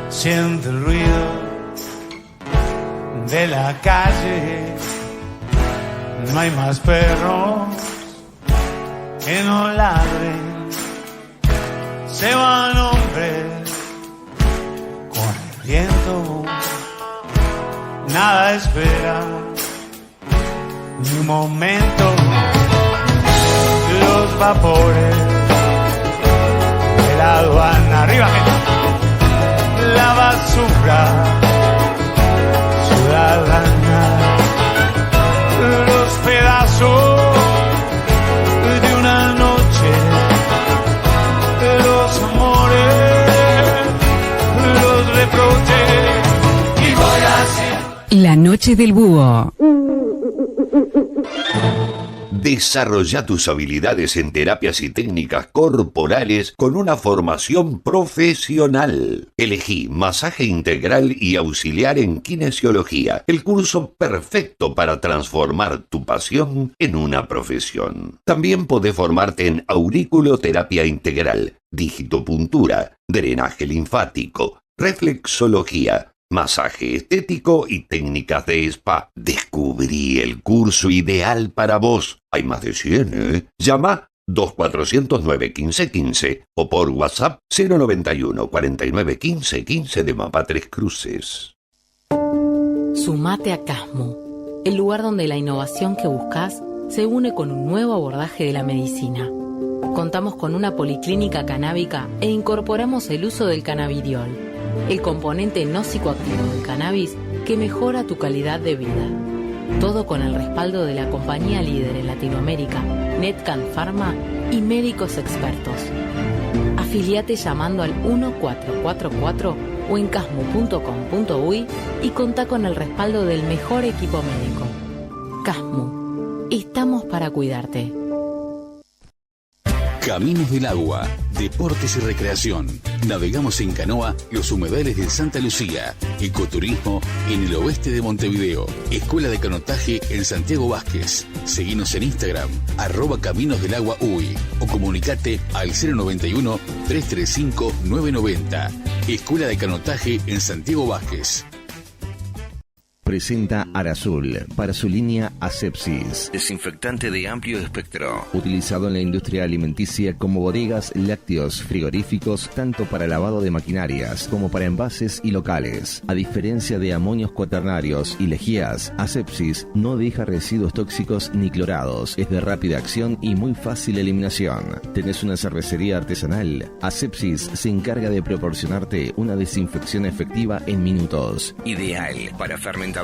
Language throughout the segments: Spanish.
Siente el ruido de la calle. No hay más perros que no ladren. Se van hombres corriendo. Nada espera ni un momento. Los vapores de la aduana. Arriba, gente. La basura ciudadana. Los pedazos de una noche. Los amores, los reproches. Y voy así. La noche del búho. Desarrolla tus habilidades en terapias y técnicas corporales con una formación profesional. Elegí masaje integral y auxiliar en kinesiología, el curso perfecto para transformar tu pasión en una profesión. También podés formarte en auriculoterapia integral, digitopuntura, drenaje linfático, reflexología, masaje estético y técnicas de spa. Descubrí el curso ideal para vos. Hay más de 100, ¿eh? Llama 2409-1515 o por WhatsApp 091-4915-15 de Mapa Tres Cruces. Sumate a Casmo, el lugar donde la innovación que buscas se une con un nuevo abordaje de la medicina. Contamos con una policlínica canábica e incorporamos el uso del cannabidiol, el componente no psicoactivo del cannabis que mejora tu calidad de vida. Todo con el respaldo de la compañía líder en Latinoamérica, Netcan Pharma y médicos expertos. Afiliate llamando al 1444 o en casmu.com.uy y contá con el respaldo del mejor equipo médico. Casmu, estamos para cuidarte. Caminos del Agua, deportes y recreación. Navegamos en canoa los humedales de Santa Lucía. Ecoturismo en el oeste de Montevideo. Escuela de canotaje en Santiago Vázquez. Seguinos en Instagram, @CaminosDelAguaUy o comunicate al 091-335-990. Escuela de canotaje en Santiago Vázquez. Presenta Arasul para su línea Asepsis. Desinfectante de amplio espectro. Utilizado en la industria alimenticia como bodegas, lácteos, frigoríficos, tanto para lavado de maquinarias como para envases y locales. A diferencia de amonios cuaternarios y lejías, Asepsis no deja residuos tóxicos ni clorados. Es de rápida acción y muy fácil eliminación. ¿Tenés una cervecería artesanal? Asepsis se encarga de proporcionarte una desinfección efectiva en minutos. Ideal para fermentar,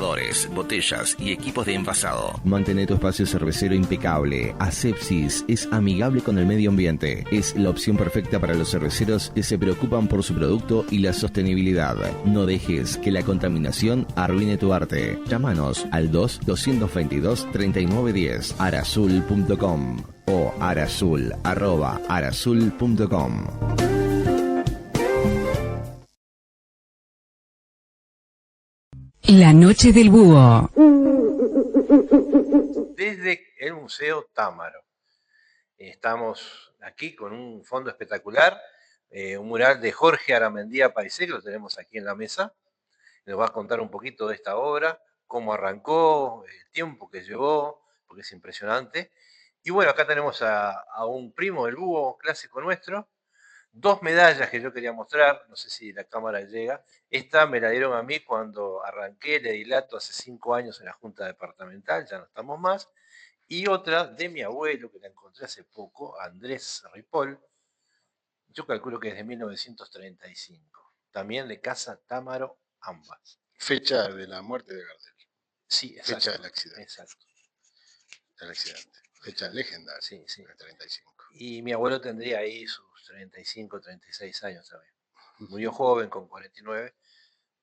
botellas y equipos de envasado. Mantén tu espacio cervecero impecable. Asepsis es amigable con el medio ambiente. Es la opción perfecta para los cerveceros que se preocupan por su producto y la sostenibilidad. No dejes que la contaminación arruine tu arte. Llámanos al 2-222-3910 arasul.com o arasul@arasul.com. La noche del búho. Desde el Museo Támaro. Estamos aquí con un fondo espectacular, un mural de Jorge Aramendía Paisé, que lo tenemos aquí en la mesa. Nos va a contar un poquito de esta obra, cómo arrancó, el tiempo que llevó, porque es impresionante. Y bueno, acá tenemos a un primo del búho clásico nuestro. 2 medallas que yo quería mostrar, no sé si la cámara llega. Esta me la dieron a mí cuando arranqué el edilato hace 5 años en la Junta Departamental, ya no estamos más. Y otra de mi abuelo, que la encontré hace poco, Andrés Ripoll, yo calculo que es de 1935. También de Casa Támaro, ambas. Fecha de la muerte de Gardel. Sí, exacto. Fecha del accidente. Exacto. Del accidente. Fecha legendaria. Sí, sí. De 35. Y mi abuelo tendría ahí sus 35, 36 años también. Murió joven, con 49,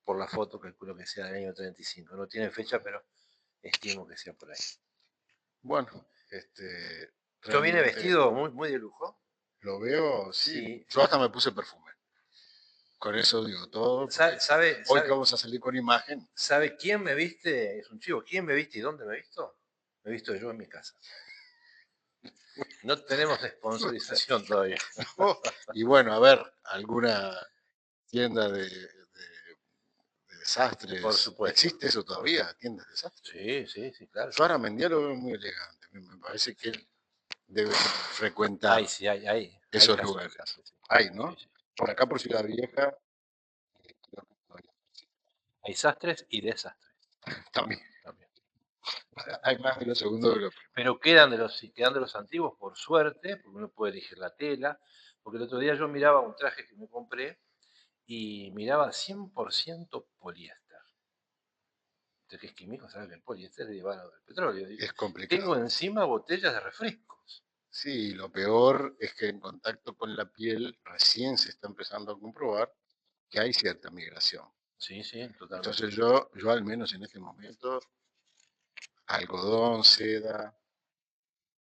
por la foto calculo que sea del año 35. No tiene fecha, pero estimo que sea por ahí. Bueno, ¿Yo viene vestido muy, muy de lujo? Lo veo, sí. Sí. Yo hasta me puse perfume. Con eso digo todo. Hoy que vamos a salir con imagen. ¿Sabe quién me viste? Es un chivo. ¿Quién me viste y dónde me he visto? Me he visto yo en mi casa. No tenemos sponsorización todavía. Y bueno, a ver, alguna tienda de Desastres. Por supuesto. ¿Existe eso todavía? ¿Tiendas de desastres? Sí, claro. Yo ahora Mendía lo veo muy elegante. Me parece que él debe frecuentar Hay esos casos, lugares. sí. Hay, ¿no? Sí. Por acá, por Ciudad Vieja, creo que todavía Hay sastres y desastres. también. Hay más de lo segundo de lo primero. Pero quedan de los antiguos, por suerte, porque uno puede elegir la tela. Porque el otro día yo miraba un traje que me compré y miraba 100% poliéster. Entonces, que es químico, ¿sabes? Que el poliéster es derivado del petróleo. Es complicado. Tengo encima botellas de refrescos. Sí, lo peor es que en contacto con la piel recién se está empezando a comprobar que hay cierta migración. Sí, totalmente. Entonces yo al menos en este momento, algodón, seda,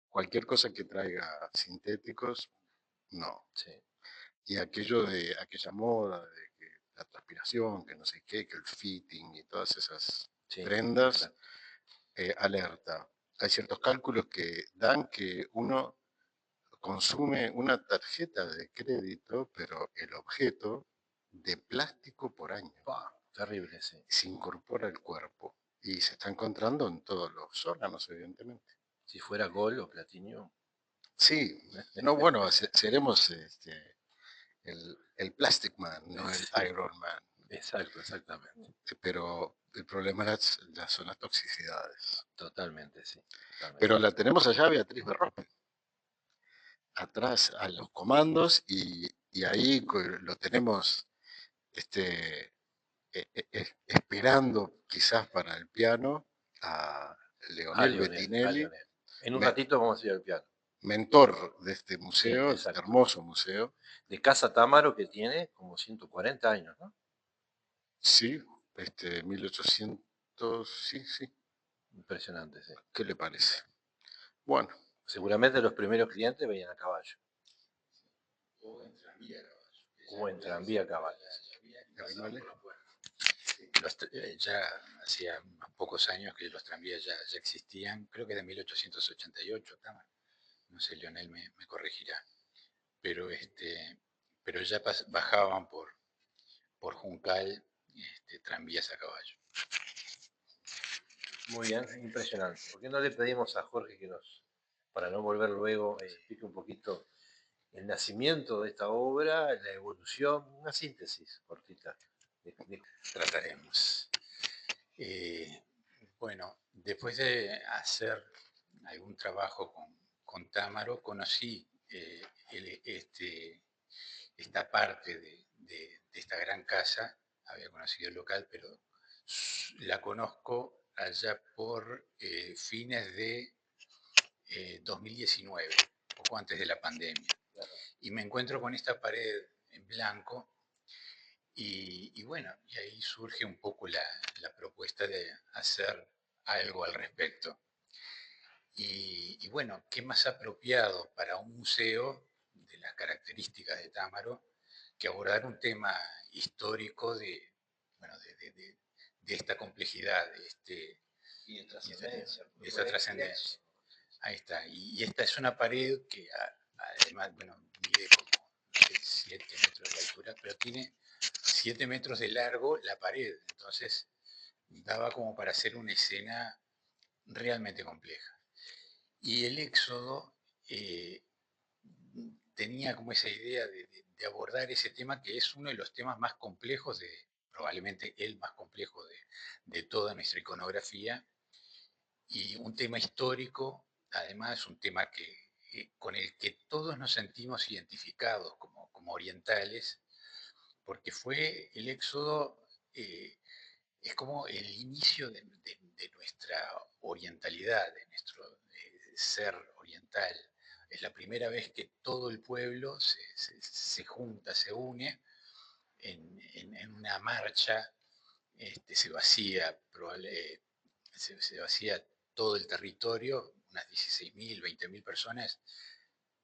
cualquier cosa que traiga sintéticos, no. Sí. Y aquella moda de que la transpiración, que no sé qué, que el fitting y todas esas prendas, alerta. Hay ciertos cálculos que dan que uno consume una tarjeta de crédito, pero el objeto de plástico por año. Terrible, sí. Se incorpora al cuerpo y se está encontrando en todos los órganos, evidentemente. Si fuera gol o platino. Sí, no, bueno, seremos el Plastic Man, no el Iron Man. Exactamente. Pero el problema son las toxicidades. Totalmente, sí. Totalmente. Pero la tenemos allá, Beatriz Berrope, atrás a los comandos y ahí lo tenemos esperando quizás para el piano a Leonel Bettinelli. En un ratito vamos a ir al piano. Mentor de este museo, este hermoso museo. De Casa Támaro, que tiene como 140 años, ¿no? Sí, 1800, sí. Impresionante, sí. ¿Qué le parece? Bueno. Seguramente los primeros clientes venían a caballo. O en tranvía a caballo. Ya hacía unos pocos años que los tranvías ya existían, creo que de 1888, no sé, Leonel me corregirá, pero ya bajaban por Juncal tranvías a caballo. Muy bien, impresionante. ¿Por qué no le pedimos a Jorge que para no volver luego, explique un poquito el nacimiento de esta obra, la evolución, una síntesis cortita? Trataremos. Bueno, después de hacer algún trabajo con Támaro, conocí esta parte de esta gran casa. Había conocido el local, pero la conozco allá por fines de 2019, poco antes de la pandemia. Y me encuentro con esta pared en blanco y bueno, y ahí surge un poco la propuesta de hacer algo al respecto. Y bueno, ¿qué más apropiado para un museo de las características de Támaro que abordar un tema histórico de esta complejidad, de esta trascendencia? Ahí está. Y esta es una pared que además, mide como 7 metros de altura, pero tiene 7 metros de largo la pared. Entonces, daba como para hacer una escena realmente compleja. Y el Éxodo tenía como esa idea de abordar ese tema que es uno de los temas más complejos, probablemente el más complejo de toda nuestra iconografía, y un tema histórico, además un tema con el que todos nos sentimos identificados como orientales, porque fue el Éxodo, es como el inicio de nuestra orientalidad, de nuestro ser oriental. Es la primera vez que todo el pueblo se junta, se une en una marcha, se vacía todo el territorio, unas 16.000, 20.000 personas,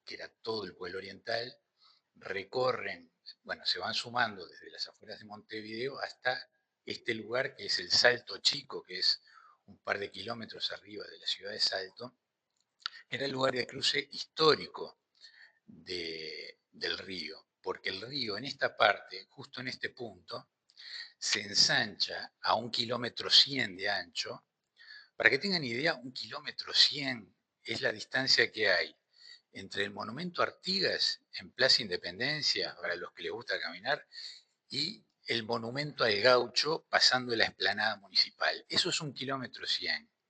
que era todo el pueblo oriental, recorren, se van sumando desde las afueras de Montevideo hasta este lugar que es el Salto Chico, que es un par de kilómetros arriba de la ciudad de Salto. Era el lugar de cruce histórico del río, porque el río en esta parte, justo en este punto, se ensancha a 1,1 km de ancho. Para que tengan idea, 1,1 km es la distancia que hay entre el Monumento Artigas en Plaza Independencia, para los que les gusta caminar, y el Monumento al Gaucho pasando la explanada municipal. Eso es 1,1 km.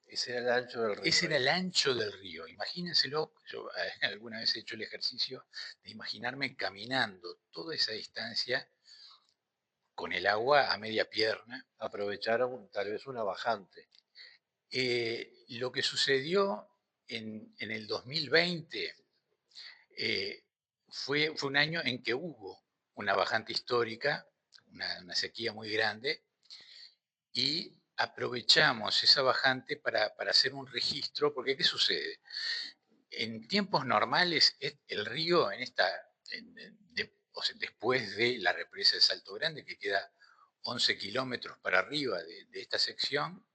Ese era el ancho del río. Ese era el ancho del río. Imagínenselo, yo alguna vez he hecho el ejercicio de imaginarme caminando toda esa distancia con el agua a media pierna. Aprovecharon tal vez una bajante. Lo que sucedió en el 2020 fue un año en que hubo una bajante histórica, una sequía muy grande, y aprovechamos esa bajante para hacer un registro, porque ¿qué sucede? En tiempos normales, el río, o sea, después de la represa de Salto Grande, que queda 11 kilómetros para arriba de esta sección,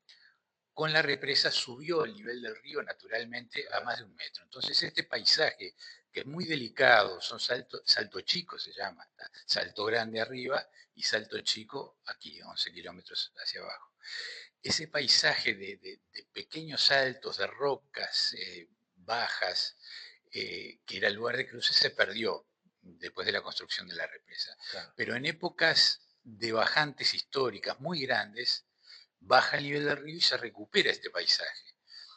con la represa subió el nivel del río naturalmente a más de 1 metro. Entonces este paisaje, que es muy delicado, son salto chico se llama, Salto Grande arriba y Salto Chico aquí, 11 kilómetros hacia abajo. Ese paisaje de pequeños saltos, de rocas bajas, que era el lugar de cruce, se perdió después de la construcción de la represa. Claro. Pero en épocas de bajantes históricas muy grandes, baja el nivel del río y se recupera este paisaje.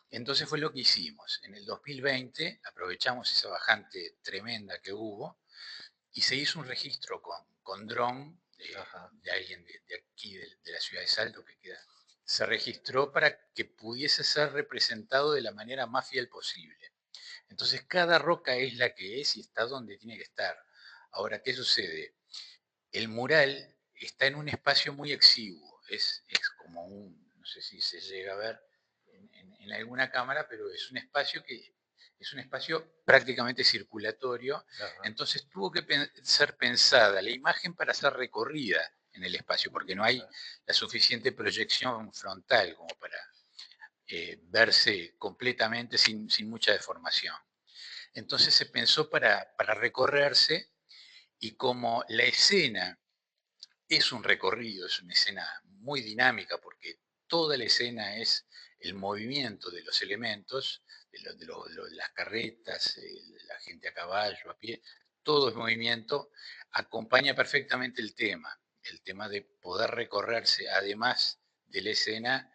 Entonces fue lo que hicimos. En el 2020 aprovechamos esa bajante tremenda que hubo y se hizo un registro con dron de alguien de aquí, de la ciudad de Salto, que queda. Se registró para que pudiese ser representado de la manera más fiel posible. Entonces cada roca es la que es y está donde tiene que estar. Ahora, ¿qué sucede? El mural está en un espacio muy exiguo. Es como no sé si se llega a ver en alguna cámara, pero es un espacio prácticamente circulatorio. Entonces tuvo que ser pensada la imagen para ser recorrida en el espacio, porque no hay la suficiente proyección frontal como para verse completamente sin mucha deformación. Entonces se pensó para recorrerse, y como la escena es un recorrido, es una escena muy dinámica, porque toda la escena es el movimiento de los elementos, de las carretas, la gente a caballo, a pie, todo es movimiento, acompaña perfectamente el tema de poder recorrerse, además de la escena,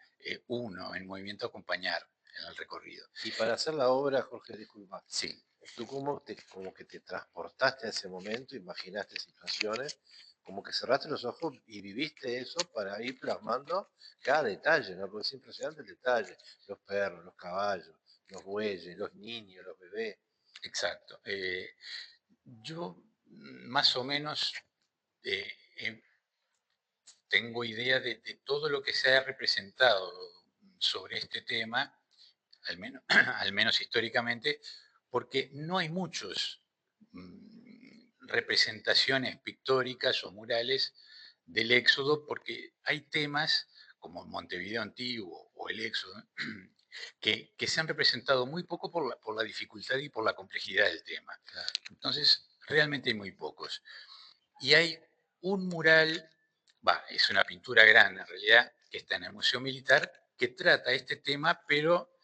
uno en movimiento acompañar en el recorrido. Y para hacer la obra, Jorge, disculpa. Sí. Tú como que te transportaste a ese momento, imaginaste situaciones, como que cerraste los ojos y viviste eso para ir plasmando cada detalle, ¿no? Porque es impresionante el detalle. Los perros, los caballos, los bueyes, los niños, los bebés. Exacto. Yo más o menos tengo idea de todo lo que se ha representado sobre este tema, al menos históricamente, porque no hay muchas representaciones pictóricas o murales del Éxodo, porque hay temas como Montevideo Antiguo o el Éxodo que se han representado muy poco por la dificultad y por la complejidad del tema. Entonces, realmente hay muy pocos. Y hay un mural, es una pintura grande en realidad, que está en el Museo Militar, que trata este tema, pero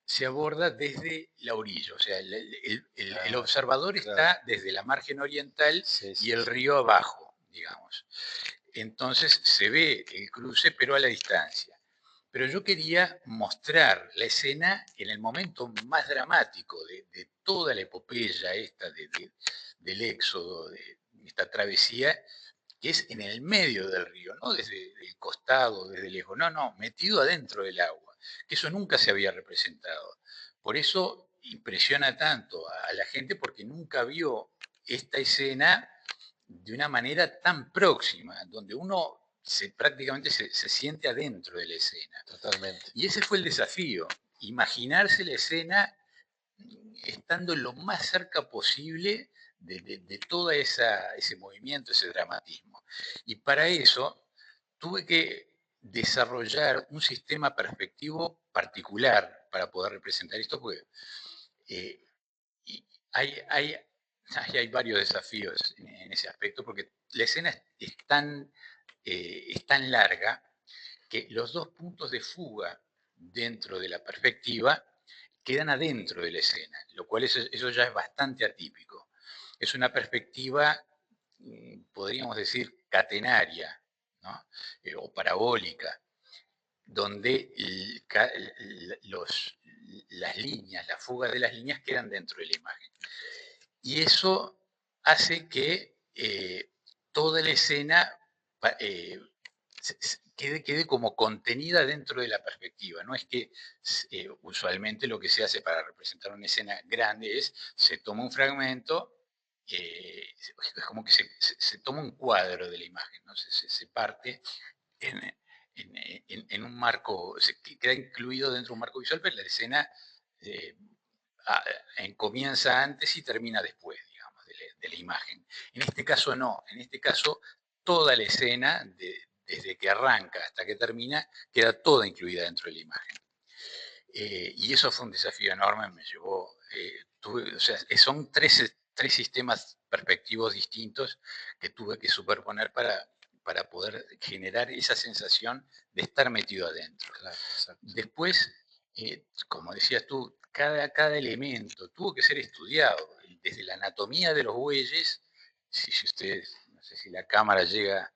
se aborda desde la orilla, o sea, el observador está desde la margen oriental y el río abajo, digamos. Entonces se ve el cruce, pero a la distancia. Pero yo quería mostrar la escena en el momento más dramático de toda la epopeya esta del Éxodo, de esta travesía, que es en el medio del río, no desde el costado, desde lejos, no, metido adentro del agua, que eso nunca se había representado. Por eso impresiona tanto a la gente, porque nunca vio esta escena de una manera tan próxima, donde uno prácticamente se siente adentro de la escena. Totalmente. Y ese fue el desafío, imaginarse la escena estando lo más cerca posible de todo ese movimiento, ese dramatismo. Y para eso tuve que desarrollar un sistema perspectivo particular para poder representar esto, porque hay varios desafíos en ese aspecto, porque la escena es tan es tan larga que los dos puntos de fuga dentro de la perspectiva quedan adentro de la escena, lo cual eso ya es bastante atípico. Es una perspectiva, podríamos decir, catenaria, ¿no? O parabólica, donde las líneas, la fuga de las líneas quedan dentro de la imagen. Y eso hace que toda la escena quede como contenida dentro de la perspectiva. No es que usualmente lo que se hace para representar una escena grande es se toma un fragmento, es como que se toma un cuadro de la imagen, ¿no? Se parte en un marco, se queda incluido dentro de un marco visual, pero la escena comienza antes y termina después, digamos, de la imagen. En este caso no, en este caso toda la escena, desde que arranca hasta que termina, queda toda incluida dentro de la imagen. Y eso fue un desafío enorme, me llevó, o sea, son tres sistemas perspectivos distintos que tuve que superponer para poder generar esa sensación de estar metido adentro. Claro, después, como decías tú, cada elemento tuvo que ser estudiado, desde la anatomía de los bueyes, si ustedes, no sé si la cámara llega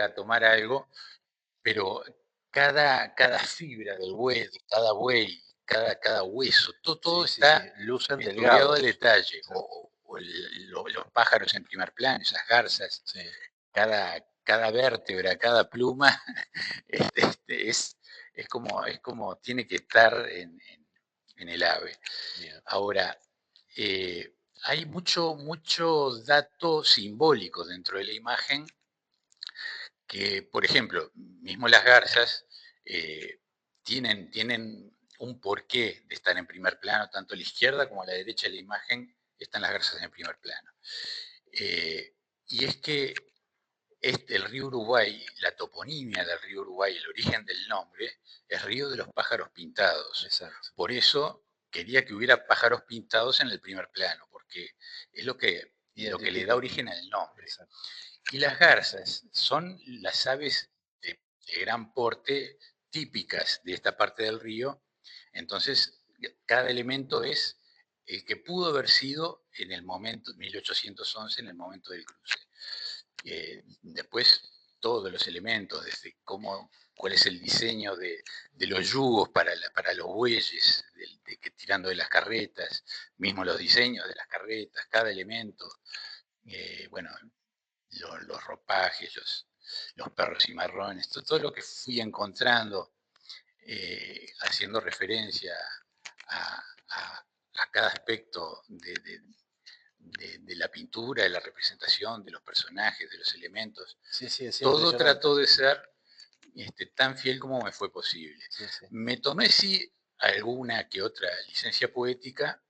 a tomar algo, pero cada fibra del buey, cada buey, cada hueso, todo está lucen estudiado delgados. al detalle. O los pájaros en primer plano, esas garzas, cada vértebra, cada pluma, es como tiene que estar en el ave. Ahora, hay mucho dato simbólico dentro de la imagen que, por ejemplo, mismo las garzas tienen un porqué de estar en primer plano, tanto a la izquierda como a la derecha de la imagen están las garzas en primer plano. Y es que el río Uruguay, la toponimia del río Uruguay, el origen del nombre, es río de los pájaros pintados. Exacto. Por eso quería que hubiera pájaros pintados en el primer plano, porque es lo que le da origen al nombre. Exacto. Y las garzas son las aves de gran porte típicas de esta parte del río. Entonces, cada elemento es el que pudo haber sido en el momento, 1811, en el momento del cruce. Después, todos los elementos, desde cuál es el diseño de los yugos para los bueyes, tirando de las carretas, mismo los diseños de las carretas, cada elemento, bueno, los ropajes, los perros cimarrones, todo lo que fui encontrando, haciendo referencia a cada aspecto de la pintura, de la representación, de los personajes, de los elementos. Todo trató de ser tan fiel como me fue posible. Me tomé alguna que otra licencia poética,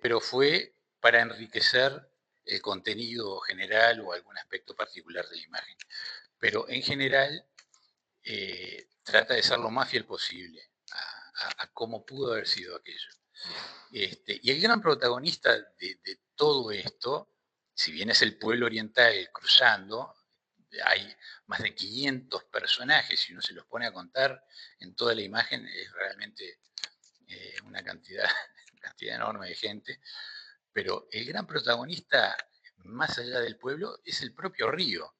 pero fue para enriquecer el contenido general o algún aspecto particular de la imagen. Pero en general trata de ser lo más fiel posible a cómo pudo haber sido aquello. Y el gran protagonista de todo esto, si bien es el pueblo oriental cruzando, hay más de 500 personajes, si uno se los pone a contar en toda la imagen, es realmente una cantidad enorme de gente, pero el gran protagonista, más allá del pueblo, es el propio río.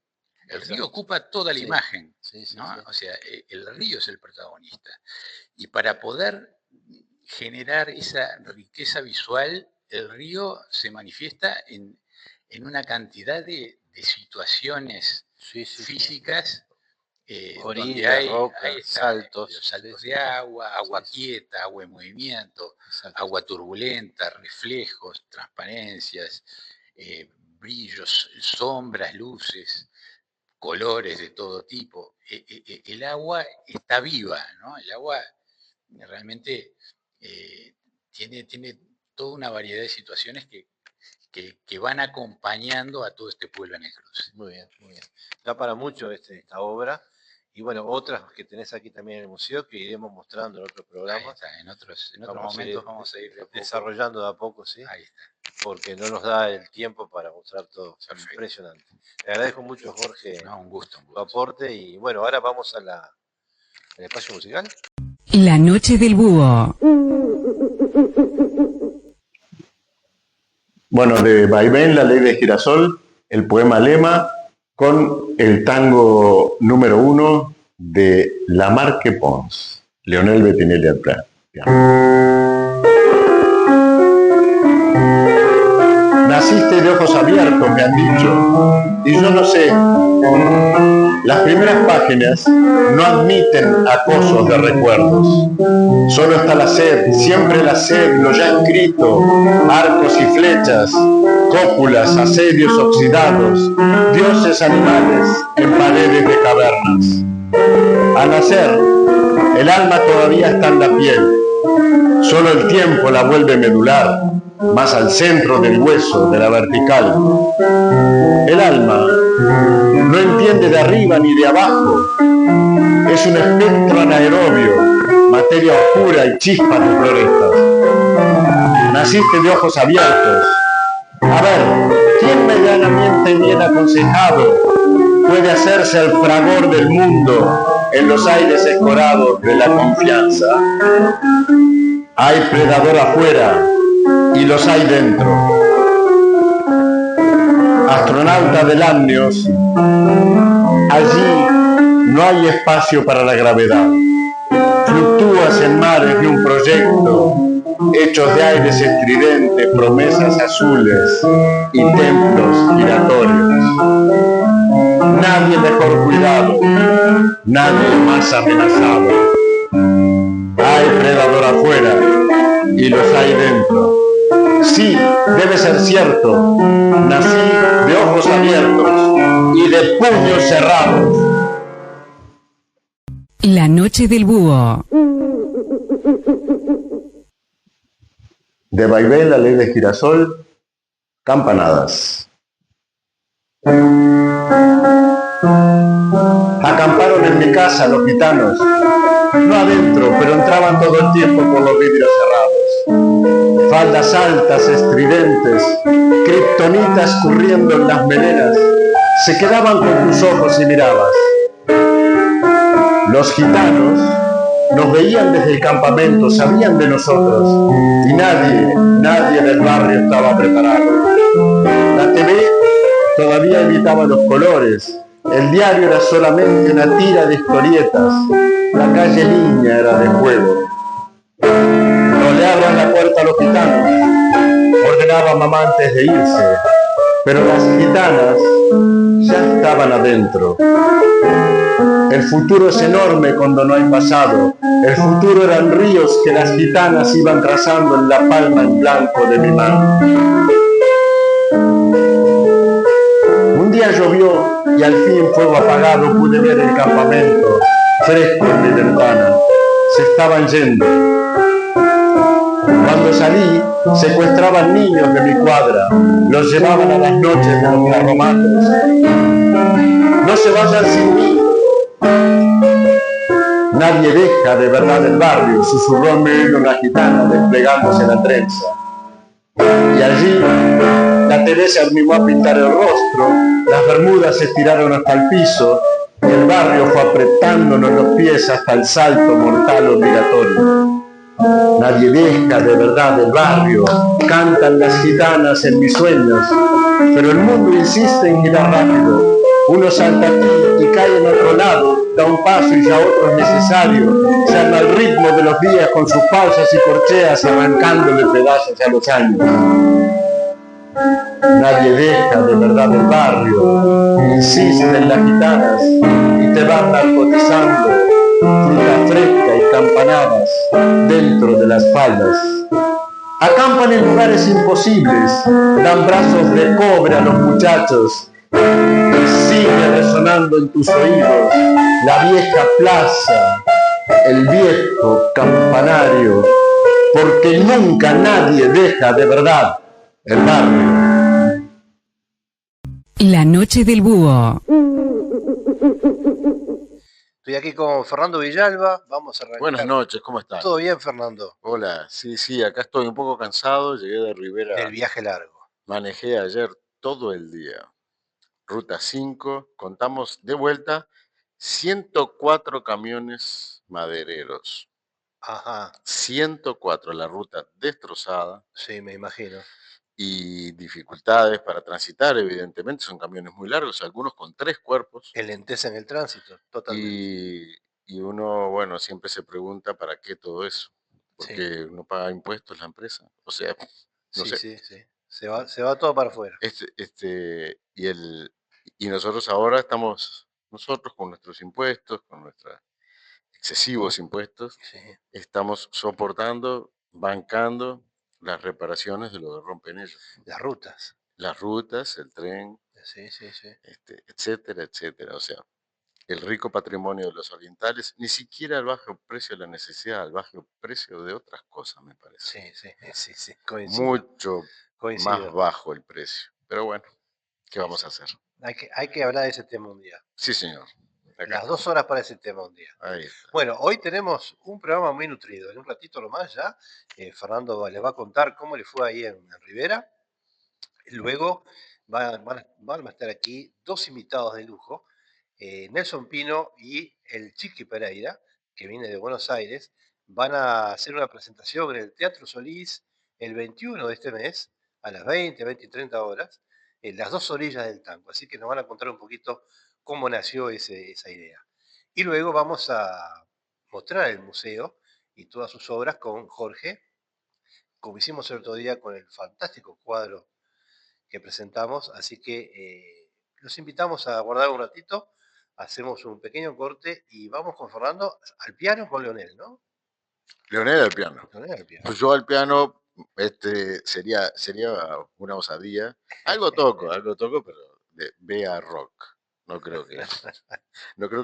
El río ocupa toda la imagen, ¿no? O sea, el río es el protagonista. Y para poder generar esa riqueza visual, el río se manifiesta en una cantidad de situaciones físicas, donde hay saltos, los saltos de agua quieta, agua en movimiento, agua turbulenta, reflejos, transparencias, brillos, sombras, luces, colores de todo tipo. El agua está viva, ¿no? El agua realmente tiene toda una variedad de situaciones que van acompañando a todo este pueblo en el cruce. Muy bien, muy bien. Da para mucho esta obra y bueno, otras que tenés aquí también en el museo que iremos mostrando en otros programas. En otros momentos vamos a ir desarrollando de a poco, ¿sí? Ahí está. Porque no nos da el tiempo para mostrar todo. Perfecto. Impresionante. Le agradezco mucho, Jorge, un gusto. Tu aporte. Y bueno, ahora vamos al espacio musical. La noche del búho. Bueno, de Vaivén, La ley de girasol, el poema Lema, con el tango número 1 de Lamarque Pons, Leonel Bettinelli al piano. Naciste de ojos abiertos, me han dicho, y yo no sé. Las primeras páginas no admiten acosos de recuerdos. Solo está la sed, siempre la sed, lo ya escrito, arcos y flechas, cópulas, asedios oxidados, dioses animales en paredes de cavernas. Al nacer, el alma todavía está en la piel. Solo el tiempo la vuelve medular, más al centro del hueso, de la vertical. El alma no entiende de arriba ni de abajo. Es un espectro anaerobio, materia oscura y chispas de florestas. Naciste de ojos abiertos. A ver, ¿quién medianamente bien aconsejado puede hacerse el fragor del mundo en los aires escorados de la confianza? Hay predador afuera y los hay dentro. Astronauta del Amnios, allí no hay espacio para la gravedad. Fluctúas en mares de un proyecto, hechos de aires estridentes, promesas azules y templos giratorios. Nadie mejor cuidado, nadie más amenazado. Hay predador afuera y los hay dentro. Sí, debe ser cierto, nací de ojos abiertos y de puños cerrados. La noche del búho. De Vaivén, La ley de girasol, Campanadas. Acamparon en mi casa los gitanos, no adentro, pero entraban todo el tiempo por los vidrios cerrados. Faldas altas, estridentes, kriptonitas escurriendo en las melenas, se quedaban con tus ojos y mirabas. Los gitanos nos veían desde el campamento, sabían de nosotros, y nadie del barrio estaba preparado. La TV todavía imitaba los colores, el diario era solamente una tira de historietas, la calle Liña era de juego. No le abran la puerta a los gitanos, ordenaba mamá antes de irse, pero las gitanas ya estaban adentro. El futuro es enorme cuando no hay pasado. El futuro eran ríos que las gitanas iban trazando en la palma en blanco de mi mano. Un día llovió y al fin fuego apagado pude ver el campamento fresco en mi ventana. Se estaban yendo. Cuando salí, secuestraban niños de mi cuadra, los llevaban a las noches de los carromatos. No se vayan sin mí. Nadie deja de verdad el barrio, susurró en mi oído una gitana desplegándose la trenza. Y allí la Teresa animó a pintar el rostro, las bermudas se estiraron hasta el piso, y el barrio fue apretándonos los pies hasta el salto mortal obligatorio. Nadie deja de verdad el barrio, cantan las gitanas en mis sueños, pero el mundo insiste en girar rápido. Uno salta aquí y cae en otro lado, da un paso y ya otro es necesario. Se arma el ritmo de los días con sus pausas y corcheas, arrancándole pedazos a los años. Nadie deja de verdad el barrio, insisten las gitanas y te van narcotizando, fruta fresca y campanadas dentro de las faldas. Acampan en lugares imposibles, dan brazos de cobre a los muchachos. Y sigue resonando en tus oídos la vieja plaza, el viejo campanario, porque nunca nadie deja de verdad el barrio. La noche del búho. Estoy aquí con Fernando Villalba, vamos a arrancar. Buenas noches, ¿cómo están? ¿Todo bien, Fernando? Hola, sí, acá estoy un poco cansado, llegué de Rivera. Del viaje largo. Manejé ayer todo el día. Ruta 5, contamos de vuelta 104 camiones madereros. Ajá. 104, la ruta destrozada. Sí, me imagino. Y dificultades para transitar, evidentemente, son camiones muy largos, algunos con 3 cuerpos. Enlentecen el tránsito, totalmente. Y uno, bueno, siempre se pregunta para qué todo eso, porque no paga impuestos la empresa, o sea, no sé. Sí, se va todo para afuera. Y nosotros ahora estamos, con nuestros impuestos, con nuestros excesivos impuestos, estamos soportando, bancando las reparaciones de lo que rompen ellos. Las rutas. Las rutas, el tren, Sí. etcétera, etcétera. O sea, el rico patrimonio de los orientales, ni siquiera al bajo precio de la necesidad, al bajo precio de otras cosas, me parece. Sí. Coincido. Mucho más bajo el precio. Pero bueno, ¿qué vamos a hacer? Hay que hablar de ese tema un día. Sí, señor. Las 2 horas para ese tema un día. Ahí está. Bueno, hoy tenemos un programa muy nutrido. En un ratito nomás ya, Fernando les va a contar cómo le fue ahí en Rivera. Luego van a estar aquí 2 invitados de lujo, Nelson Pino y el Chiqui Pereira, que viene de Buenos Aires. Van a hacer una presentación en el Teatro Solís el 21 de este mes, a las 20 y 30 horas, en las 2 orillas del tango. Así que nos van a contar un poquito cómo nació esa idea. Y luego vamos a mostrar el museo y todas sus obras con Jorge, como hicimos el otro día con el fantástico cuadro que presentamos. Así que los invitamos a guardar un ratito, hacemos un pequeño corte y vamos con Fernando al piano con Leonel, ¿no? Leonel al piano. Pues yo al piano sería una osadía. Algo toco, pero vea rock. No creo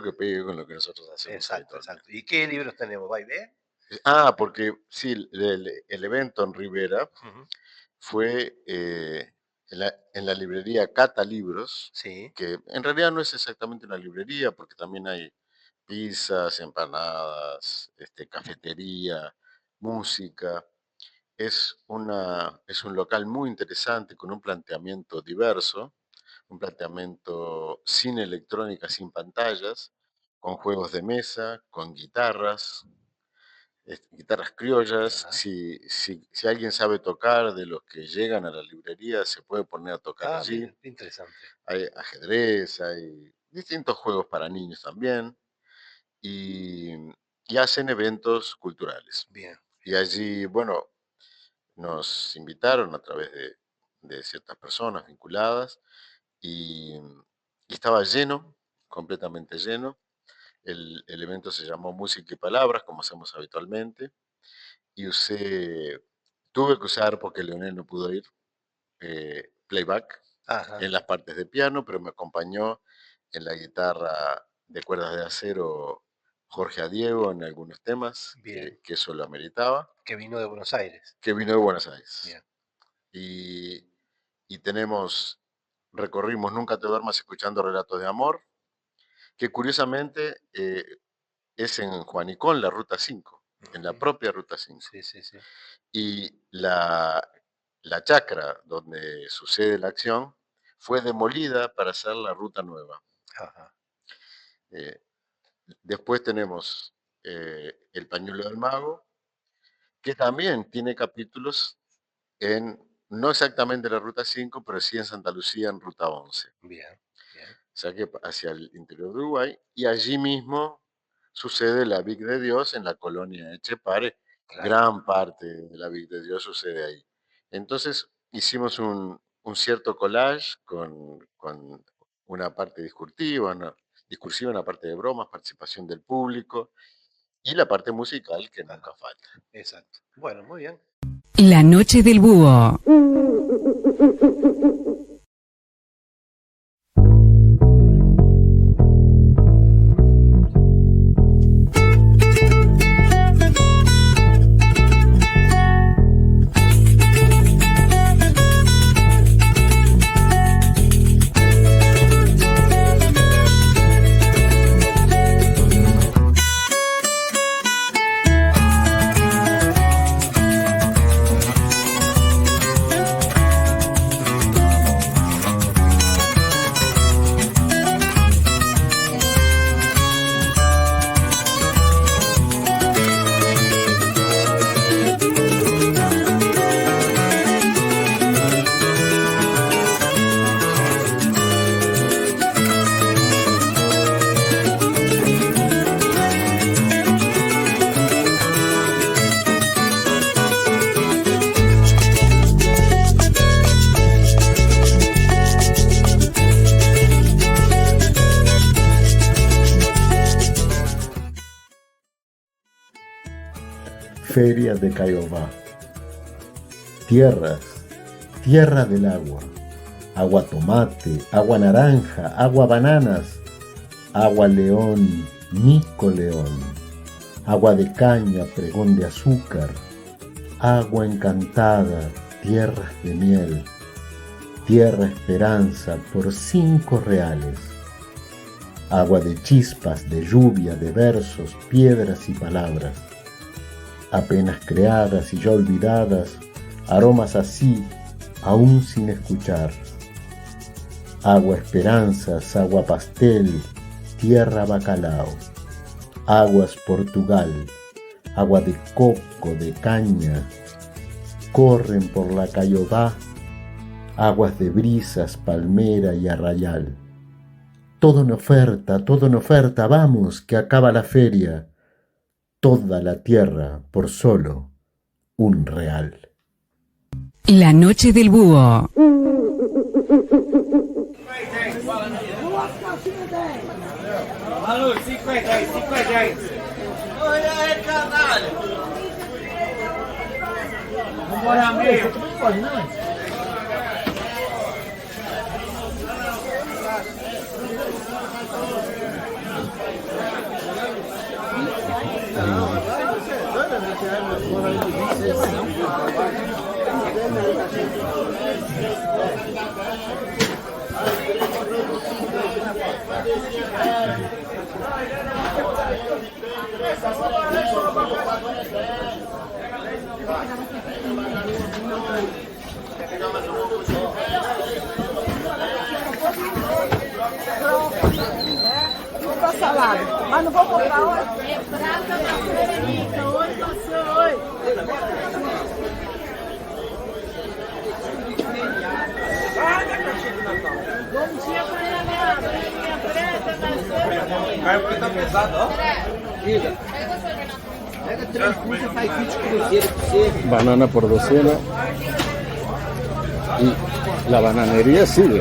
que pegue con lo que nosotros hacemos. Exacto. ¿Y qué libros tenemos? ¿Va y ve? Porque sí, el evento en Rivera fue en la librería Cata Libros, que en realidad no es exactamente una librería, porque también hay pizzas, empanadas, cafetería, música. Es un local muy interesante con un planteamiento diverso, un planteamiento sin electrónica, sin pantallas, con juegos de mesa, con guitarras criollas. Si alguien sabe tocar de los que llegan a la librería, se puede poner a tocar allí. Bien, interesante. Hay ajedrez, hay distintos juegos para niños también, y hacen eventos culturales. Bien. Y allí, bueno, nos invitaron a través de ciertas personas vinculadas, y estaba lleno, completamente lleno. El evento se llamó Música y Palabras, como hacemos habitualmente, y tuve que usar, porque Leonel no pudo ir, playback en las partes de piano, pero me acompañó en la guitarra de cuerdas de acero Jorge Adiego en algunos temas, que eso lo ameritaba. Que vino de Buenos Aires. Bien. Y recorrimos Nunca te duermas escuchando relatos de amor, que curiosamente es en Juanicón, la Ruta 5, en la propia Ruta 5. Sí. Y la chacra donde sucede la acción fue demolida para hacer la ruta nueva. Ajá. Después tenemos El Pañuelo del Mago, que también tiene capítulos no exactamente la Ruta 5, pero sí en Santa Lucía, en Ruta 11. Bien. O sea que hacia el interior de Uruguay, y allí mismo sucede la Vic de Dios en la colonia Etxepare. Claro. Gran parte de la Vic de Dios sucede ahí. Entonces hicimos un cierto collage con una parte discursiva, una parte de bromas, participación del público y la parte musical que nunca falta. Exacto. Bueno, muy bien. La noche del búho. Feria de Caiobá. Tierras, tierra del agua. Agua tomate, agua naranja, agua bananas, agua león, mico león. Agua de caña, pregón de azúcar. Agua encantada, tierras de miel. Tierra esperanza por 5 reales. Agua de chispas, de lluvia, de versos, piedras y palabras. Apenas creadas y ya olvidadas, aromas así, aún sin escuchar. Agua esperanzas, agua pastel, tierra bacalao. Aguas Portugal, agua de coco, de caña. Corren por la Caiobá, aguas de brisas, palmera y arrayal. Todo en oferta, vamos, que acaba la feria. Toda la tierra por solo 1 real. La noche del búho. Alô, 50 aí. Olha aí, caralho. Vambora mesmo. Não pode não. Vou salada, mas não vou comprar hoje. É prata da Frederica, hoje passou hoje. Bom dia para minha preta, Caiu porque tá pesado, ó. Filha. Pega 3 puxas, faz 20 cruzeiros pra você. Banana por docena. Y la bananería sigue.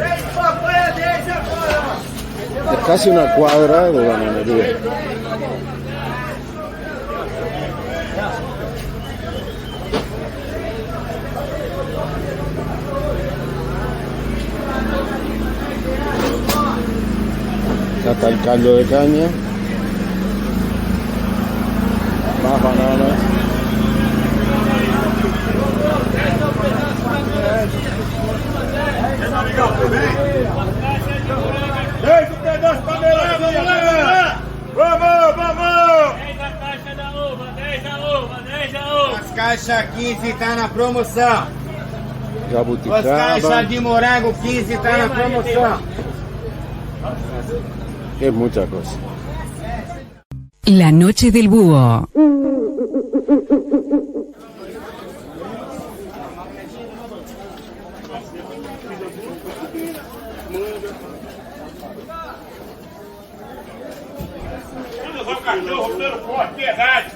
Es casi una cuadra de bananería. Ya está el caldo de caña. Más bananas. Deixa o pedaço pra melar, vamos lá! Vamos! 10 a caixa da uva, 10 a uva. As caixas 15 tá na promoção. Jabuticaba. As caixas de morango 15 tá na promoção. Es mucha cosa. La noche del búho. Vamos ao cachorro pelo forte, piedade.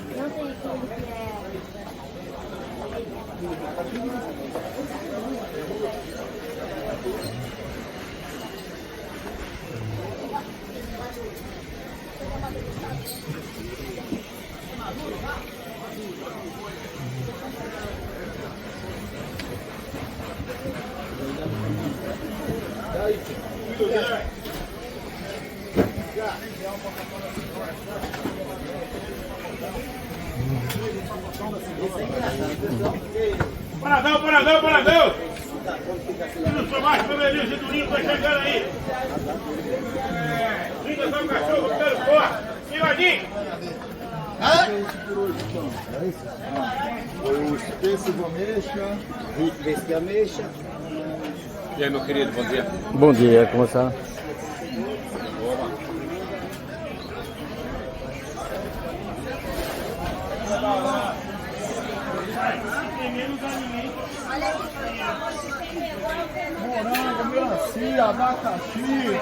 Paradão! Eu não sou mais Panelinho, Gedurinho, tá chegando aí. Liga só o cachorro, pelo forte. Piladinho! O pêssego ameixa, rico ameixa. E aí, meu querido, bom dia. Bom dia, como está? Morango, melancia, abacaxi,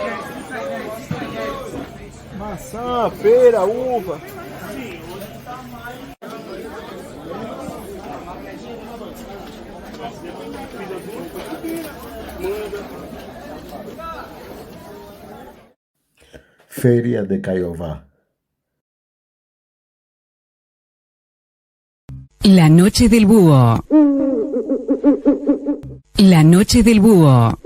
maçã, pera, uva. Feria de Caiobá. La noche del búho. La noche del búho.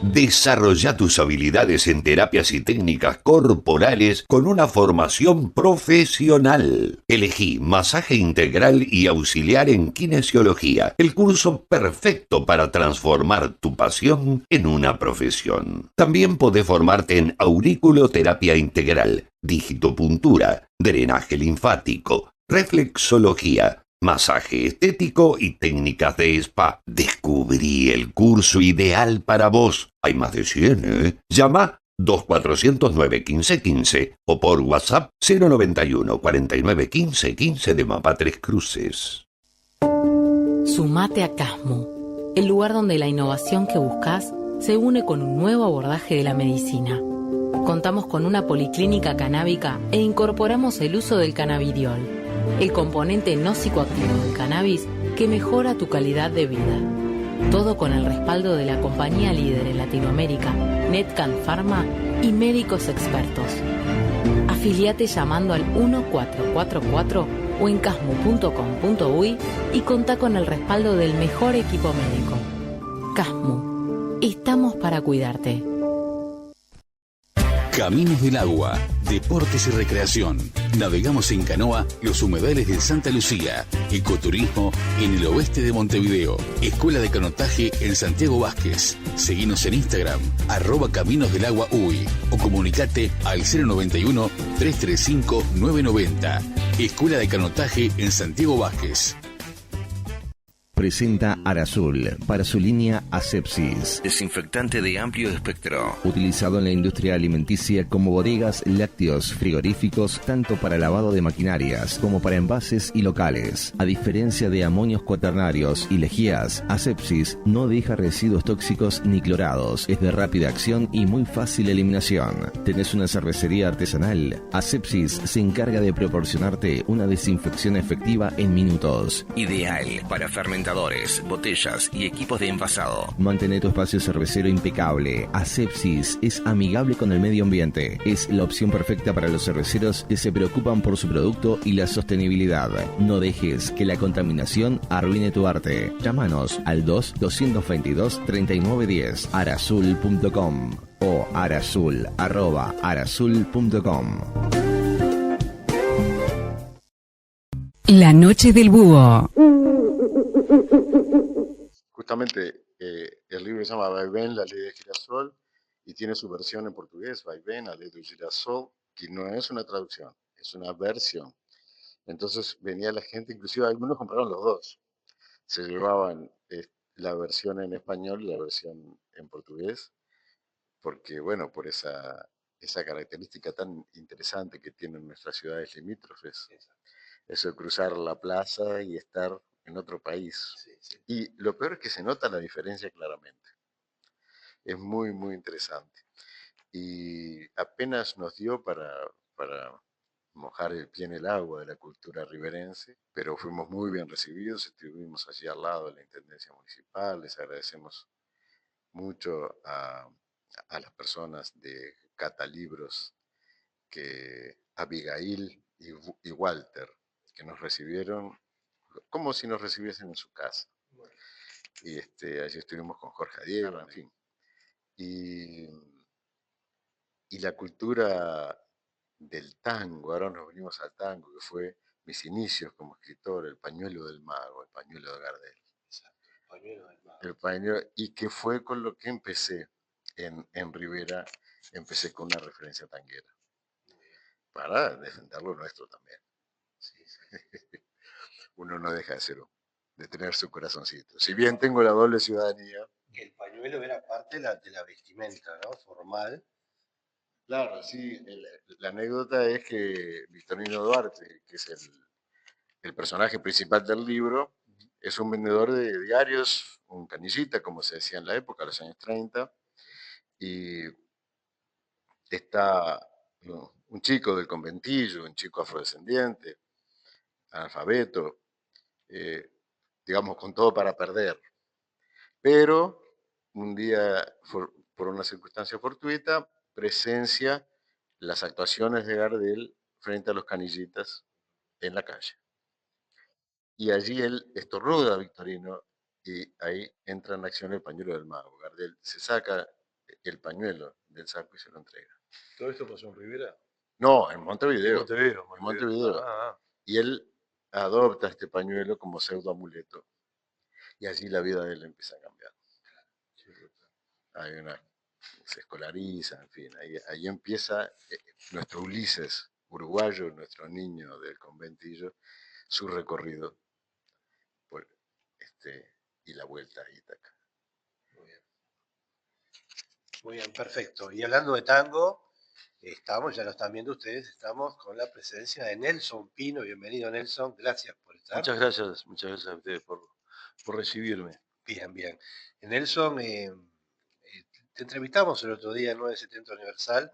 Desarrolla tus habilidades en terapias y técnicas corporales con una formación profesional. Elegí masaje integral y auxiliar en kinesiología, el curso perfecto para transformar tu pasión en una profesión. También podés formarte en auriculoterapia integral, digitopuntura, drenaje linfático, reflexología, masaje estético y técnicas de spa. Descubrí el curso ideal para vos. Hay más de 100, ¿eh? Llama 2409-1515 o por WhatsApp 091 49 15 15 de Mapa Tres Cruces. Sumate a Casmo, el lugar donde la innovación que buscas se une con un nuevo abordaje de la medicina. Contamos con una policlínica canábica e incorporamos el uso del cannabidiol, el componente no psicoactivo del cannabis que mejora tu calidad de vida. Todo con el respaldo de la compañía líder en Latinoamérica, Netcan Pharma y médicos expertos. Afiliate llamando al 1444 o en casmo.com.uy y contá con el respaldo del mejor equipo médico. Casmo, estamos para cuidarte. Caminos del Agua, deportes y recreación. Navegamos en canoa los humedales de Santa Lucía. Ecoturismo en el oeste de Montevideo. Escuela de canotaje en Santiago Vázquez. Seguinos en Instagram, @CaminosDelAguaUy o comunicate al 091-335-990. Escuela de canotaje en Santiago Vázquez. Presenta Arasul para su línea Asepsis. Desinfectante de amplio espectro. Utilizado en la industria alimenticia como bodegas, lácteos, frigoríficos, tanto para lavado de maquinarias como para envases y locales. A diferencia de amonios cuaternarios y lejías, Asepsis no deja residuos tóxicos ni clorados. Es de rápida acción y muy fácil eliminación. ¿Tenés una cervecería artesanal? Asepsis se encarga de proporcionarte una desinfección efectiva en minutos. Ideal para fermentar, botellas y equipos de envasado. Mantén tu espacio cervecero impecable. Asepsis es amigable con el medio ambiente. Es la opción perfecta para los cerveceros que se preocupan por su producto y la sostenibilidad. No dejes que la contaminación arruine tu arte. Llámanos al 2-222-3910 arasul.com o arasul@arasul.com. La noche del búho. Justamente el libro se llama Vaivén, la ley de girasol, y tiene su versión en portugués, Vaivén, la ley del girasol, que no es una traducción, es una versión. Entonces venía la gente, inclusive algunos compraron los dos. Se llevaban la versión en español y la versión en portugués, porque bueno, por esa característica tan interesante que tienen nuestras ciudades limítrofes. Eso de cruzar la plaza y estar en otro país. Y lo peor es que se nota la diferencia claramente. Es muy, muy interesante. Y apenas nos dio para mojar el pie en el agua de la cultura riverense, pero fuimos muy bien recibidos, estuvimos allí al lado de la Intendencia Municipal, les agradecemos mucho a las personas de Catalibros, Abigail y Walter, que nos recibieron como si nos recibiesen en su casa. Y allí estuvimos con Jorge Diego, en fin. Y la cultura del tango, ahora nos venimos al tango, que fue mis inicios como escritor, el pañuelo del mago, el pañuelo de Gardel. Exacto, el pañuelo del mago. El pañuelo, y que fue con lo que empecé en Rivera, empecé con una referencia tanguera, para defender lo nuestro también. Sí, sí. Uno no deja de tener su corazoncito. Si bien tengo la doble ciudadanía. Que el pañuelo era parte de la vestimenta, ¿no? Formal. Claro, sí. La anécdota es que Victorino Duarte, que es el personaje principal del libro, es un vendedor de diarios, un canillita, como se decía en la época, los años 30, y está un chico del conventillo, un chico afrodescendiente, analfabeto, digamos, con todo para perder. Pero un día, por una circunstancia fortuita, presencia las actuaciones de Gardel frente a los canillitas en la calle. Y allí él estornuda a Victorino y ahí entra en acción el pañuelo del mago. Gardel se saca el pañuelo del saco y se lo entrega. ¿Todo esto pasó en Rivera? No, en Montevideo. En En Montevideo. Ah. Y él adopta este pañuelo como pseudo amuleto. Y allí la vida de él empieza a cambiar. Se escolariza, en fin. Ahí empieza nuestro Ulises uruguayo, nuestro niño del conventillo, su recorrido por y la vuelta a Ítaca. Muy bien, perfecto. Y hablando de tango, ya lo están viendo ustedes, estamos con la presencia de Nelson Pino. Bienvenido, Nelson. Gracias por estar. Muchas gracias a ustedes por recibirme. Bien, bien. Nelson, te entrevistamos el otro día en 970 Universal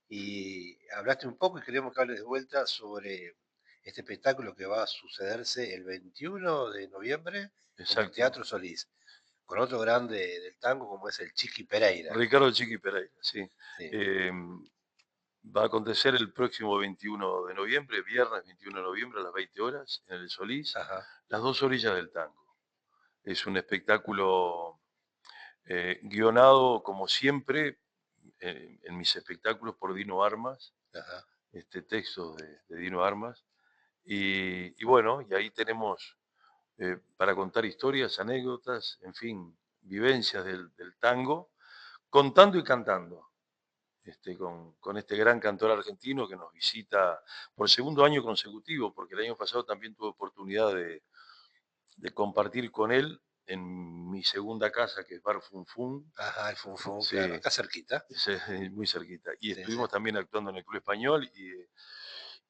y hablaste un poco y queremos que hables de vuelta sobre este espectáculo que va a sucederse el 21 de noviembre en el Teatro Solís, con otro grande del tango como es el Chiqui Pereira. Ricardo Chiqui Pereira, sí. Va a acontecer el próximo 21 de noviembre, viernes 21 de noviembre a las 20 horas en el Solís, Las dos orillas del tango. Es un espectáculo guionado, como siempre, en mis espectáculos por Dino Armas, textos de Dino Armas. Y bueno, y ahí tenemos para contar historias, anécdotas, en fin, vivencias del tango, contando y cantando. Con este gran cantor argentino que nos visita por segundo año consecutivo, porque el año pasado también tuve oportunidad de compartir con él en mi segunda casa, que es Bar Funfun. El Funfun, claro, acá cerquita. Muy cerquita. Y estuvimos también actuando en el Club Español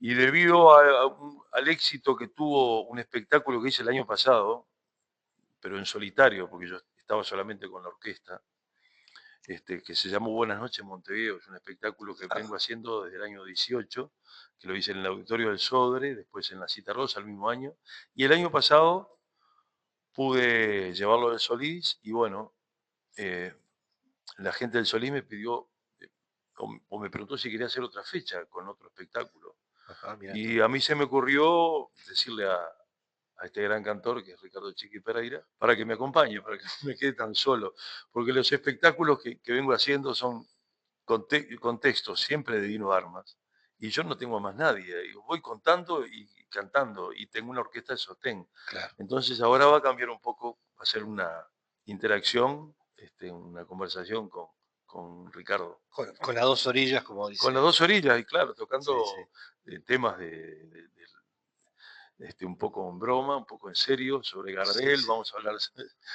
y debido al éxito que tuvo un espectáculo que hice el año pasado, pero en solitario, porque yo estaba solamente con la orquesta, que se llamó Buenas noches Montevideo. Es un espectáculo que vengo haciendo desde el año 18, que lo hice en el Auditorio del Sodre, después en la Cita Rosa el mismo año, y el año pasado pude llevarlo del Solís y bueno, la gente del Solís me pidió o me preguntó si quería hacer otra fecha con otro espectáculo. Y a mí se me ocurrió decirle a este gran cantor, que es Ricardo Chiqui Pereira, para que me acompañe, para que no me quede tan solo. Porque los espectáculos que vengo haciendo son contextos siempre de Dino Armas. Y yo no tengo a más nadie. Y voy contando y cantando. Y tengo una orquesta de sostén. Claro. Entonces ahora va a cambiar un poco, va a ser una interacción, una conversación con Ricardo. Con las dos orillas, como dice. Con las dos orillas, y claro, tocando temas un poco en broma, un poco en serio, sobre Gardel, vamos a hablar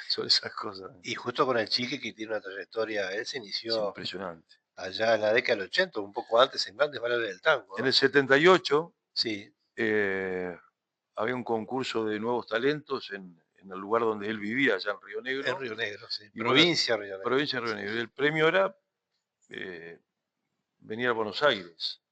sobre esas cosas. Y justo con el Chiqui, que tiene una trayectoria, él se inició impresionante. Allá en la década del 80, un poco antes, en Grandes Valores del Tango, ¿no? En el 78 sí. Había un concurso de nuevos talentos en el lugar donde él vivía, allá en Río Negro. En Río Negro, sí. Provincia de Río Negro. Provincia de Río Negro. Y el premio era venir a Buenos Aires.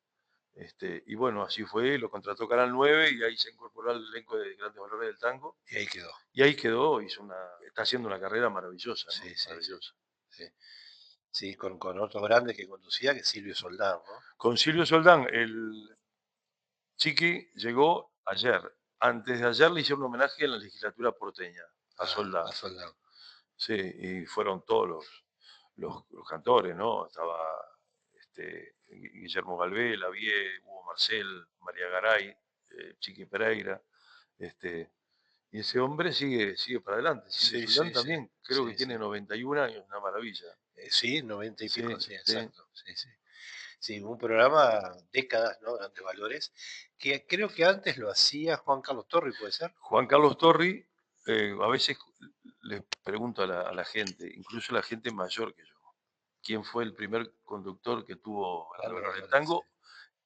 Y bueno, así fue, lo contrató Canal 9 y ahí se incorporó al elenco de Grandes Valores del Tango. Y ahí quedó. Y ahí quedó, está haciendo una carrera maravillosa. Sí, ¿no? sí, maravillosa. Sí, con otro grande que conducía, que es Silvio Soldán, ¿no? Con Silvio Soldán, el Chiqui llegó ayer. Antes de ayer le hicieron un homenaje en la legislatura porteña a Soldán. A Soldán. Sí, y fueron todos los cantores, ¿no? Estaba Guillermo Galvé, Lavie, Hugo Marcel, María Garay, Chiqui Pereira, y ese hombre sigue para adelante. Sí, Soldán también, creo que tiene 91 años, una maravilla. Sí, 90 y pico, sí, exacto. Sí, un programa, décadas, ¿no? Grandes Valores, que creo que antes lo hacía Juan Carlos Torri, ¿puede ser? Juan Carlos Torri, a veces les pregunto a la gente, incluso a la gente mayor que yo, quién fue el primer conductor que tuvo Grandes Valores del Tango,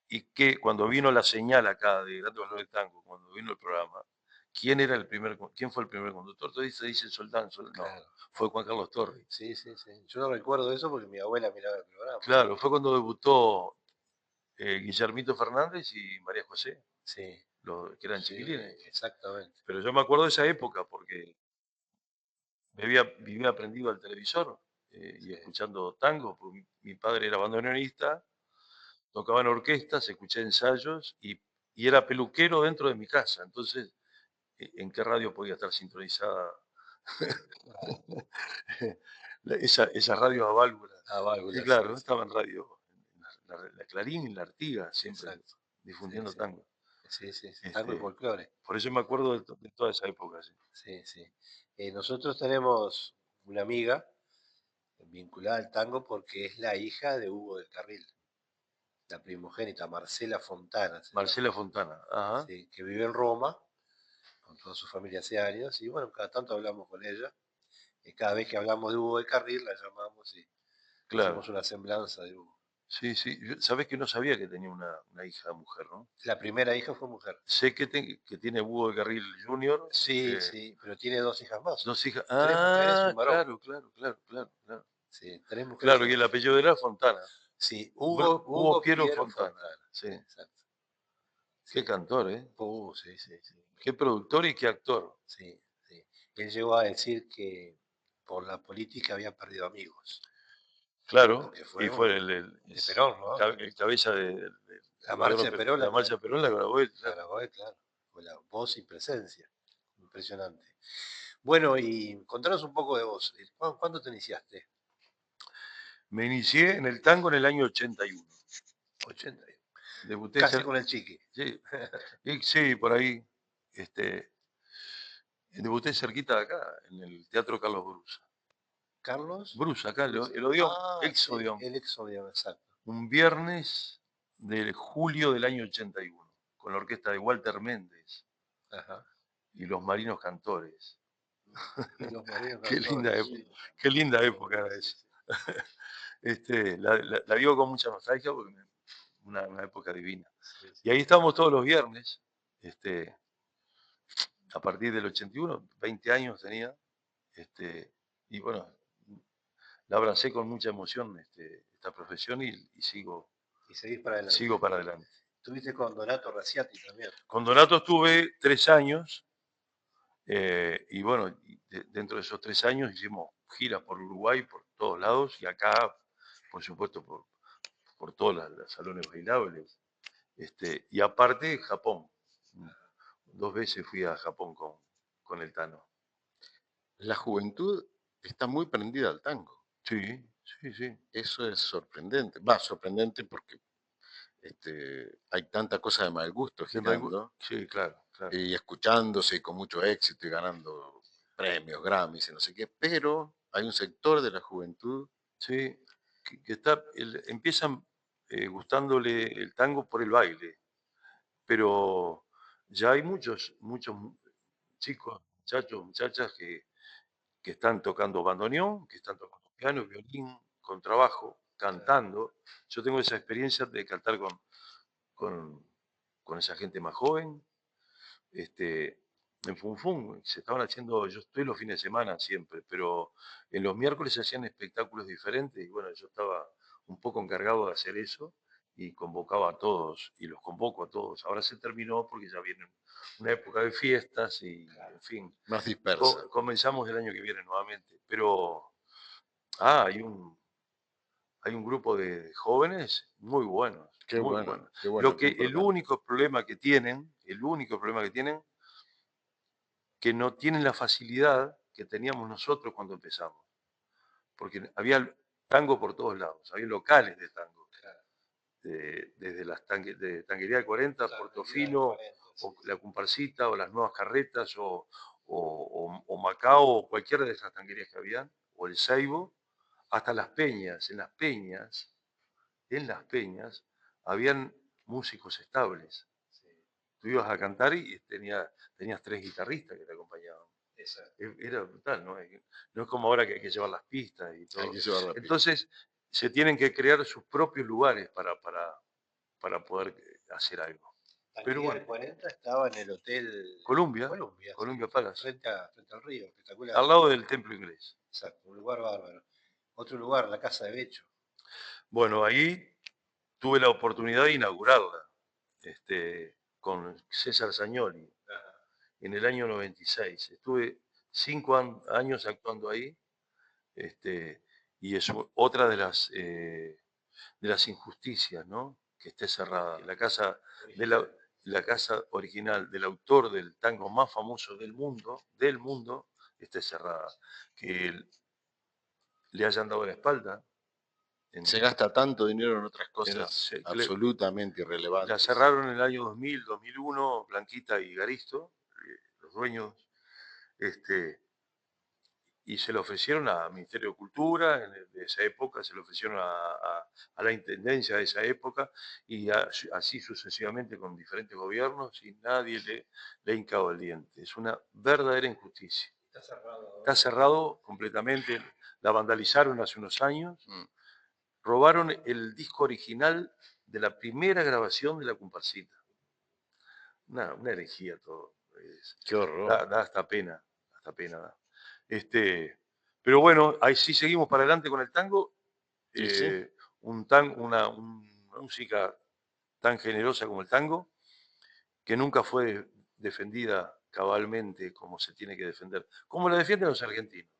y que cuando vino la señal acá de Grandes Valores del Tango, cuando vino el programa, quién fue el primer conductor. Entonces se dice Soldán, claro. No, fue Juan Carlos Torri. Sí. Yo no recuerdo eso porque mi abuela miraba el programa. Claro, fue cuando debutó Guillermito Fernández y María José. Sí. Que eran chiquilines. Exactamente. Pero yo me acuerdo de esa época porque vivía aprendido al televisor y escuchando tango, porque mi padre era bandoneonista tocaba en orquestas, escuché ensayos y era peluquero dentro de mi casa. Entonces, ¿en qué radio podía estar sintonizada esa radio a válvula? A válvula, Y claro, sí. estaba en radio, la Clarín y la Artigas, siempre difundiendo tango. Sí, sí, tango y folclore. Por eso me acuerdo de toda esa época. Sí. Sí, sí. Nosotros tenemos una amiga vinculada al tango porque es la hija de Hugo del Carril, la primogénita, Marcela Fontana. Marcela Fontana, ajá. Sí, que vive en Roma, con toda su familia hace años, y bueno, cada tanto hablamos con ella, y cada vez que hablamos de Hugo del Carril la llamamos y hacemos una semblanza de Hugo. Sí, sí. Sabés que no sabía que tenía una hija mujer, ¿no? La primera hija fue mujer. Sé que tiene Hugo de Carril Jr. Sí, sí, pero tiene 2 hijas más. 2 hijas. Tres mujeres y un varón. Claro. Sí, 3 mujeres. Claro, y el apellido era Fontana. Sí, Hugo Piero Fontana. Sí. Exacto. Qué cantor, ¿eh? Sí. Qué productor y qué actor. Sí. Él llegó a decir que por la política había perdido amigos. Claro, y fue el Perón, ¿no? El cabeza de la marcha de Perón. La marcha de Perón la grabó él. La grabó él, claro. Fue la voz y presencia. Impresionante. Bueno, y contanos un poco de vos. ¿Cuándo te iniciaste? Me inicié en el tango en el año 81. 81. Debuté casi con el Chiqui. Sí, sí, por ahí. Debuté cerquita de acá, en el Teatro Carlos Brusa. ¿Carlos? Brusa, acá, el Odeón, ex Odeón. Sí, el ex Odeón, exacto. Un viernes de julio del año 81, con la orquesta de Walter Méndez. Ajá. Y los Marinos Cantores. Los Marinos Qué Cantores, linda época, qué linda época era esa. La digo con mucha nostalgia porque una época divina. Sí. Y ahí estábamos todos los viernes, a partir del 81, 20 años tenía, y bueno, la abracé con mucha emoción esta profesión y sigo. Y seguís para adelante. Sigo para adelante. Estuviste con Donato Raciati también. Con Donato estuve 3 años, y bueno, dentro de esos 3 años hicimos giras por Uruguay, por todos lados, y acá, por supuesto, por todos los salones bailables. Y aparte, Japón. 2 veces fui a Japón con el Tano. La juventud está muy prendida al tango. Sí. Eso es sorprendente. Sorprendente porque hay tanta cosa de mal gusto girando. Sí, claro. Y escuchándose y con mucho éxito y ganando premios, Grammys y no sé qué. Pero hay un sector de la juventud. Sí, que empiezan gustándole el tango por el baile. Pero ya hay muchos chicos, muchachos, muchachas que están tocando bandoneón, que están tocando piano, violín, contrabajo, cantando. Yo tengo esa experiencia de cantar con esa gente más joven. En Funfun se estaban haciendo, yo estoy los fines de semana siempre, pero en los miércoles se hacían espectáculos diferentes y bueno, yo estaba un poco encargado de hacer eso y convocaba a todos y los convoco a todos. Ahora se terminó porque ya viene una época de fiestas y, en fin. Más dispersa. Comenzamos el año que viene nuevamente, pero hay un grupo de jóvenes muy buenos. Qué muy bueno, buenos. qué bueno, El único problema que tienen, que no tienen la facilidad que teníamos nosotros cuando empezamos. Porque había tango por todos lados, había locales de tango. Desde las de Tanguería de 40, Portofino, o la Comparsita, o las Nuevas Carretas, o Macao, o cualquiera de esas tanguerías que habían, o el Seibo, hasta las peñas. En las peñas, habían músicos estables. Tú ibas a cantar y tenías 3 guitarristas que te acompañaban. Era brutal, ¿no? No es como ahora que hay que llevar las pistas y todo. Entonces, se tienen que crear sus propios lugares para poder hacer algo. Pero bueno, 40 estaba en el Hotel Columbia Palace. Frente al río, espectacular. Al lado del Templo Inglés. Exacto, un lugar bárbaro. Otro lugar, la Casa de Becho. Bueno, ahí tuve la oportunidad de inaugurarla con César Zagnoli en el año 96. Estuve 5 años actuando ahí y es otra de las injusticias, ¿no? que esté cerrada. La casa original del autor del tango más famoso del mundo, esté cerrada. Que le hayan dado la espalda. Se gasta tanto dinero en otras cosas absolutamente La irrelevantes. cerraron en el año 2000, 2001, Blanquita y Garisto, los dueños, y se lo ofrecieron al Ministerio de Cultura de esa época, se lo ofrecieron a la Intendencia de esa época, y así sucesivamente con diferentes gobiernos, y nadie le ha hincado el diente. Es una verdadera injusticia. Está cerrado completamente, la vandalizaron hace unos años, robaron el disco original de la primera grabación de La Comparsita. Una herejía todo. Qué horror. Da hasta pena da. Pero bueno, ahí sí seguimos para adelante con el tango. Sí. Una música tan generosa como el tango, que nunca fue defendida cabalmente como se tiene que defender, como la defienden los argentinos.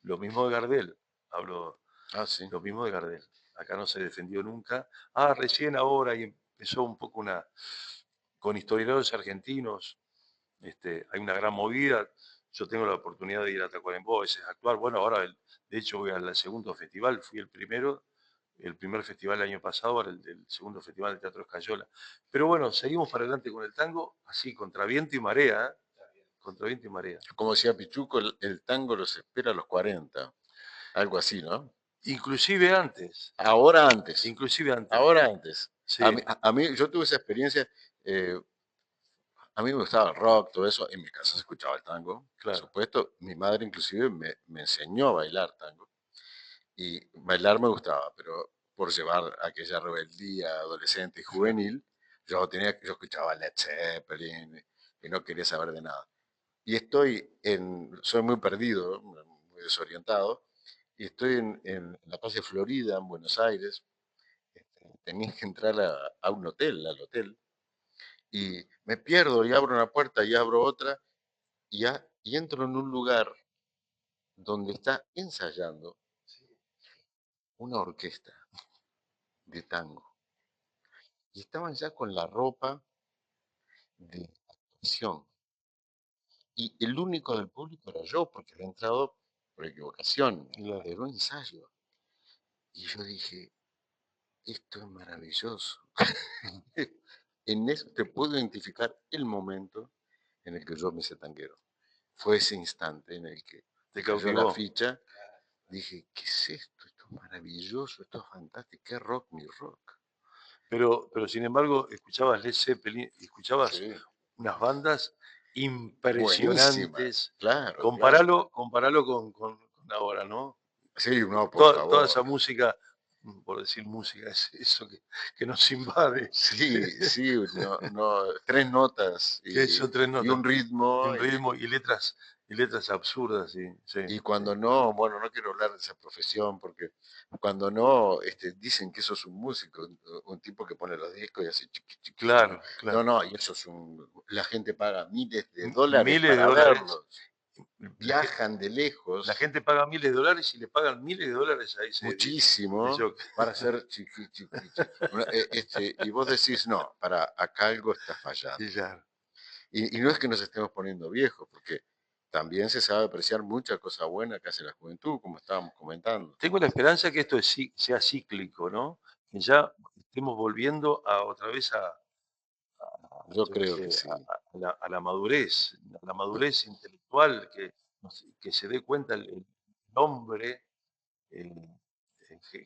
Lo mismo de Gardel, lo mismo de Gardel. Acá no se defendió nunca. Recién ahora, y empezó un poco con historiadores argentinos, hay una gran movida. Yo tengo la oportunidad de ir a Tacuarembó a veces a actuar. Bueno, ahora, de hecho, voy al segundo festival. Fui el primer festival el año pasado, ahora el segundo festival de Teatro Escayola. Pero bueno, seguimos para adelante con el tango, así, contra viento y marea. Contra viento y marea. Como decía Pichuco, el tango los espera a los 40. Algo así, ¿no? Inclusive antes. Ahora antes. Inclusive antes. Ahora antes. Sí. A mí, yo tuve esa experiencia. A mí me gustaba el rock, todo eso. En mi casa se escuchaba el tango, claro. Por supuesto. Mi madre inclusive me enseñó a bailar tango. Y bailar me gustaba, pero por llevar aquella rebeldía adolescente y juvenil, yo escuchaba Led Zeppelin y no quería saber de nada. Y soy muy perdido, muy desorientado, y estoy en la calle Florida, en Buenos Aires. Tenía que entrar a un hotel, al hotel, y me pierdo y abro una puerta y abro otra y entro en un lugar donde está ensayando una orquesta de tango. Y estaban ya con la ropa de actuación. Y el único del público era yo, porque había entrado por equivocación. Era un ensayo. Y yo dije, esto es maravilloso. En eso te puedo identificar el momento en el que yo me hice tanguero. Fue ese instante en el que te cayó la ficha. Dije, ¿qué es esto? Esto es maravilloso, esto es fantástico. ¿Qué rock, mi rock? Pero sin embargo, escuchabas Led Zeppelin, escuchabas unas bandas impresionantes. Claro. Comparalo con ahora, ¿no? Sí, no, por favor. Toda esa música, por decir música, es eso que nos invade. Sí, no, tres notas. Tres notas. Y un ritmo. Un ritmo y letras absurdas. Sí. Y cuando no, bueno, no quiero hablar de esa profesión, porque cuando no, dicen que eso es un músico, un tipo que pone los discos y hace chiqui, chiqui. Claro. No, y eso es la gente paga miles de dólares para verlos. Viajan de lejos. La gente paga miles de dólares y le pagan miles de dólares a ese. Muchísimo para hacer chiqui. Y vos decís, no, acá algo está fallando. Sí, claro. Y no es que nos estemos poniendo viejos, porque también se sabe apreciar mucha cosa buena que hace la juventud, como estábamos comentando. Tengo la esperanza que esto sea cíclico, ¿no? Que ya estemos volviendo otra vez yo creo que sí. a la madurez intelectual, que se dé cuenta el hombre,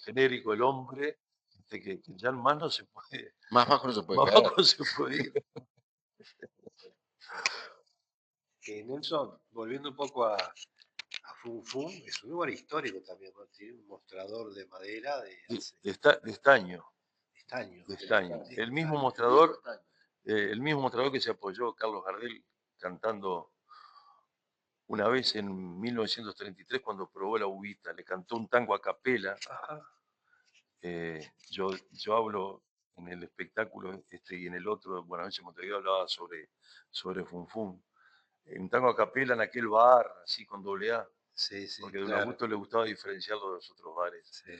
genérico, el hombre, que ya más no se puede. Más bajo no se puede. Más bajo no se puede ir. Nelson, volviendo un poco a Fum Fum, es un lugar histórico también, ¿no? Tiene un mostrador de madera de estaño. De estaño. El mismo mostrador que se apoyó Carlos Gardel cantando una vez en 1933 cuando probó la uvita, le cantó un tango a capela. Yo hablo en el espectáculo y en el otro, Buenas noches Montevideo, hablaba sobre Fum Fum. Un tango a capela en aquel bar, así con doble A. Sí, porque a Don Augusto le gustaba diferenciarlo de los otros bares. Sí.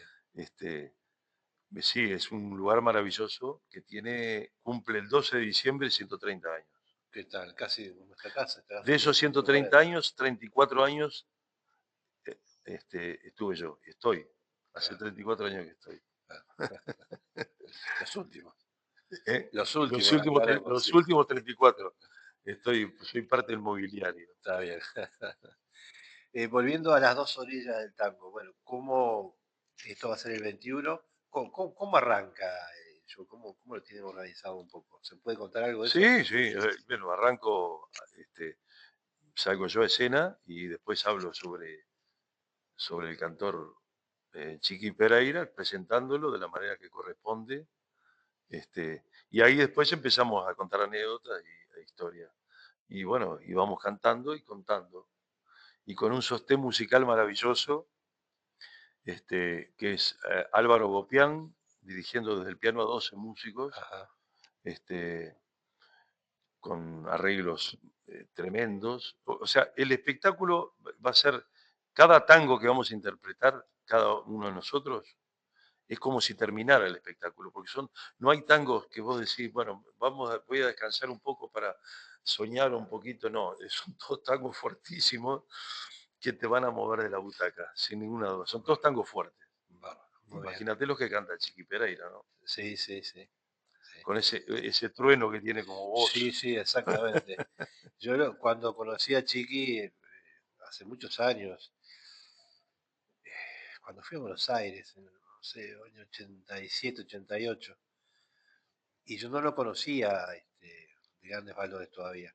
Sí, es un lugar maravilloso que cumple el 12 de diciembre 130 años. ¿Qué tal? Casi nuestra casa. De esos 130 años, 34 años estuve yo, y estoy. Hace 34 años que estoy. Los últimos. Los últimos 34. Soy parte del mobiliario. Está bien. Volviendo a las dos orillas del tango, bueno, ¿cómo esto va a ser el 21? ¿Cómo arranca yo? ¿Cómo lo tienen organizado un poco? ¿Se puede contar algo de eso? Sí. Bueno, arranco, salgo yo a escena y después hablo sobre el cantor Chiqui Pereira, presentándolo de la manera que corresponde. Y ahí después empezamos a contar anécdotas e historias. Y bueno, y vamos cantando y contando. Y con un sostén musical maravilloso, que es Álvaro Gopián, dirigiendo desde el piano a 12 músicos, con arreglos tremendos. O sea, el espectáculo va a ser, cada tango que vamos a interpretar, cada uno de nosotros, es como si terminara el espectáculo, porque no hay tangos que vos decís, bueno, voy a descansar un poco para soñar un poquito, no, son todos tangos fuertísimos que te van a mover de la butaca, sin ninguna duda, son todos tangos fuertes. Imagínate los que canta Chiqui Pereira, ¿no? Sí. Con ese trueno que tiene como voz. Sí, exactamente. Yo cuando conocí a Chiqui, hace muchos años, cuando fui a Buenos Aires, en, no sé, año 87, 88, y yo no lo conocía de grandes valores todavía.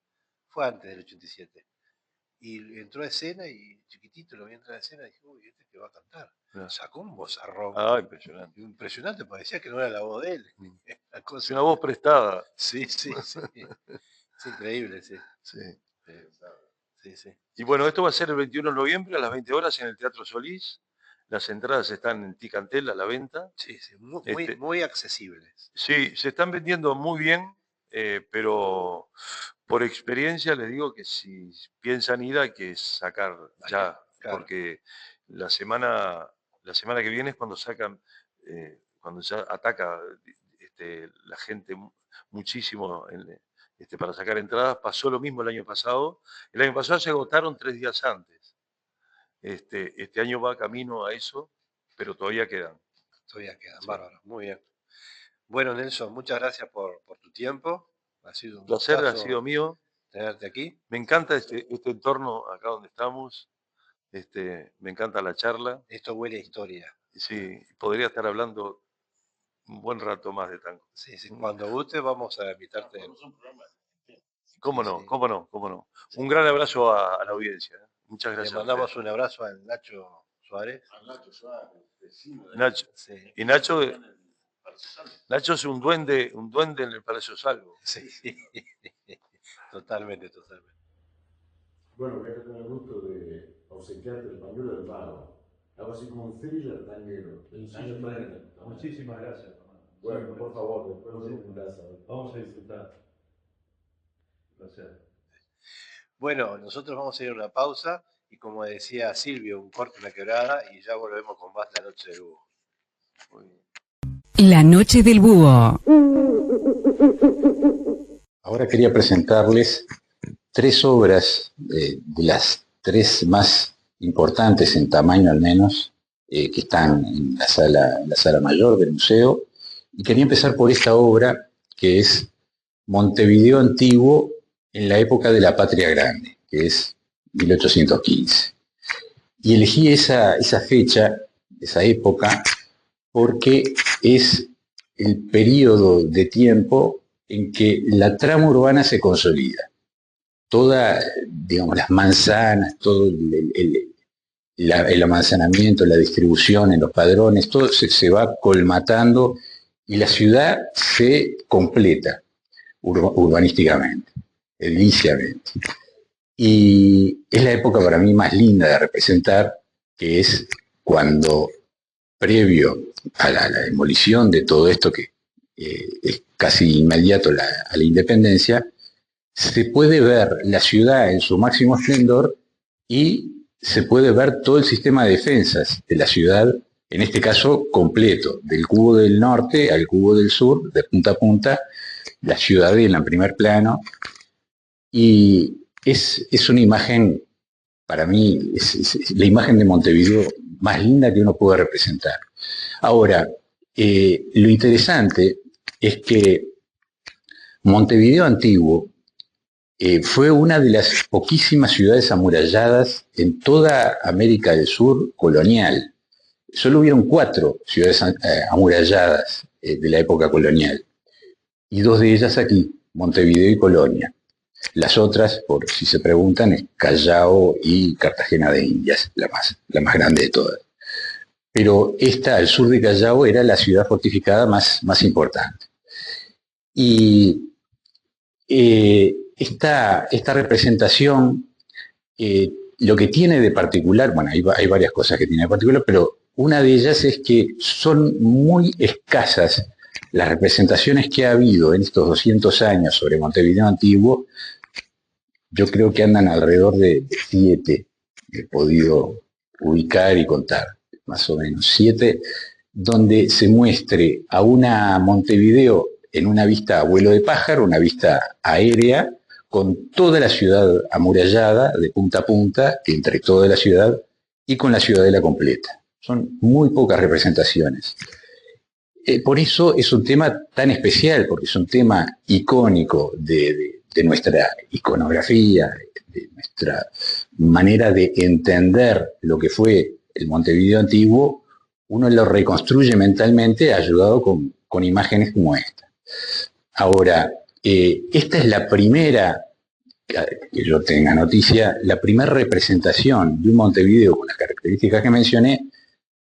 Fue antes del 87. Y entró a escena y chiquitito lo vi entrar a escena y dije, uy, este que va a cantar. Sacó un vozarrón. Impresionante. Impresionante, parecía que no era la voz de él. Es una voz prestada. Sí. Es increíble, sí. Y bueno, esto va a ser el 21 de noviembre a las 20 horas en el Teatro Solís. Las entradas están en Ticantel a la venta. Sí, muy accesibles. Sí, se están vendiendo muy bien, pero por experiencia les digo que si piensan ir hay que sacar ya, claro. Porque la semana que viene es cuando sacan, cuando ya ataca la gente muchísimo para sacar entradas. Pasó lo mismo el año pasado. El año pasado se agotaron 3 días antes. Este año va camino a eso, pero todavía quedan. Bárbaro, muy bien. Bueno, Nelson, muchas gracias por tu tiempo. Ha sido un placer, ha sido mío tenerte aquí. Me encanta este entorno acá donde estamos. Me encanta la charla. Esto huele a historia. Sí, podría estar hablando un buen rato más de tango. Sí, cuando guste vamos a invitarte. ¿Cómo no? Sí. Un gran abrazo a la audiencia. Muchas gracias. Le mandamos un abrazo al Nacho Suárez. Nacho. Sí. Y Nacho es un duende en el Palacio Salvo. Sí. Totalmente. Bueno, voy a tener el gusto de obsequiarte el pañuelo del vago. Algo así como un thriller tanguero. Muchísimas gracias. Bueno, por favor, después nos vemos en casa. Vamos a disfrutar. Gracias. Bueno, nosotros vamos a ir a una pausa y como decía Silvio, un corte, una quebrada y ya volvemos con más La Noche del Búho. La Noche del Búho. Ahora quería presentarles 3 obras, de las 3 más importantes en tamaño al menos, que están en la sala mayor del museo. Y quería empezar por esta obra que es Montevideo Antiguo en la época de la Patria Grande, que es 1815. Y elegí esa fecha, esa época, porque es el periodo de tiempo en que la trama urbana se consolida. Todas, digamos, las manzanas, todo el amanzanamiento, la distribución en los padrones, todo se va colmatando y la ciudad se completa urbanísticamente, ediliciamente. Y es la época para mí más linda de representar, que es cuando, previo a la demolición de todo esto, que es casi inmediato a la independencia, se puede ver la ciudad en su máximo esplendor y se puede ver todo el sistema de defensas de la ciudad en este caso completo, del cubo del norte al cubo del sur, de punta a punta, la ciudadela en primer plano, y es una imagen, para mí, es la imagen de Montevideo más linda que uno puede representar. Ahora, lo interesante es que Montevideo antiguo fue una de las poquísimas ciudades amuralladas en toda América del Sur colonial. Solo hubieron 4 ciudades amuralladas de la época colonial, y 2 de ellas aquí, Montevideo y Colonia. Las otras, por si se preguntan, es Callao y Cartagena de Indias, la más grande de todas. Pero esta, al sur de Callao, era la ciudad fortificada más importante. Y esta representación, lo que tiene de particular, bueno, hay varias cosas que tiene de particular, pero una de ellas es que son muy escasas las representaciones que ha habido en estos 200 años sobre Montevideo antiguo. Yo creo que andan alrededor de 7 que he podido ubicar y contar, más o menos 7, donde se muestre a una Montevideo en una vista a vuelo de pájaro, una vista aérea, con toda la ciudad amurallada de punta a punta, entre toda la ciudad, y con la ciudadela completa. Son muy pocas representaciones. Por eso es un tema tan especial, porque es un tema icónico de nuestra iconografía, de nuestra manera de entender lo que fue el Montevideo antiguo. Uno lo reconstruye mentalmente ayudado con imágenes como esta. Ahora, esta es la primera, que yo tenga noticia, la primera representación de un Montevideo con las características que mencioné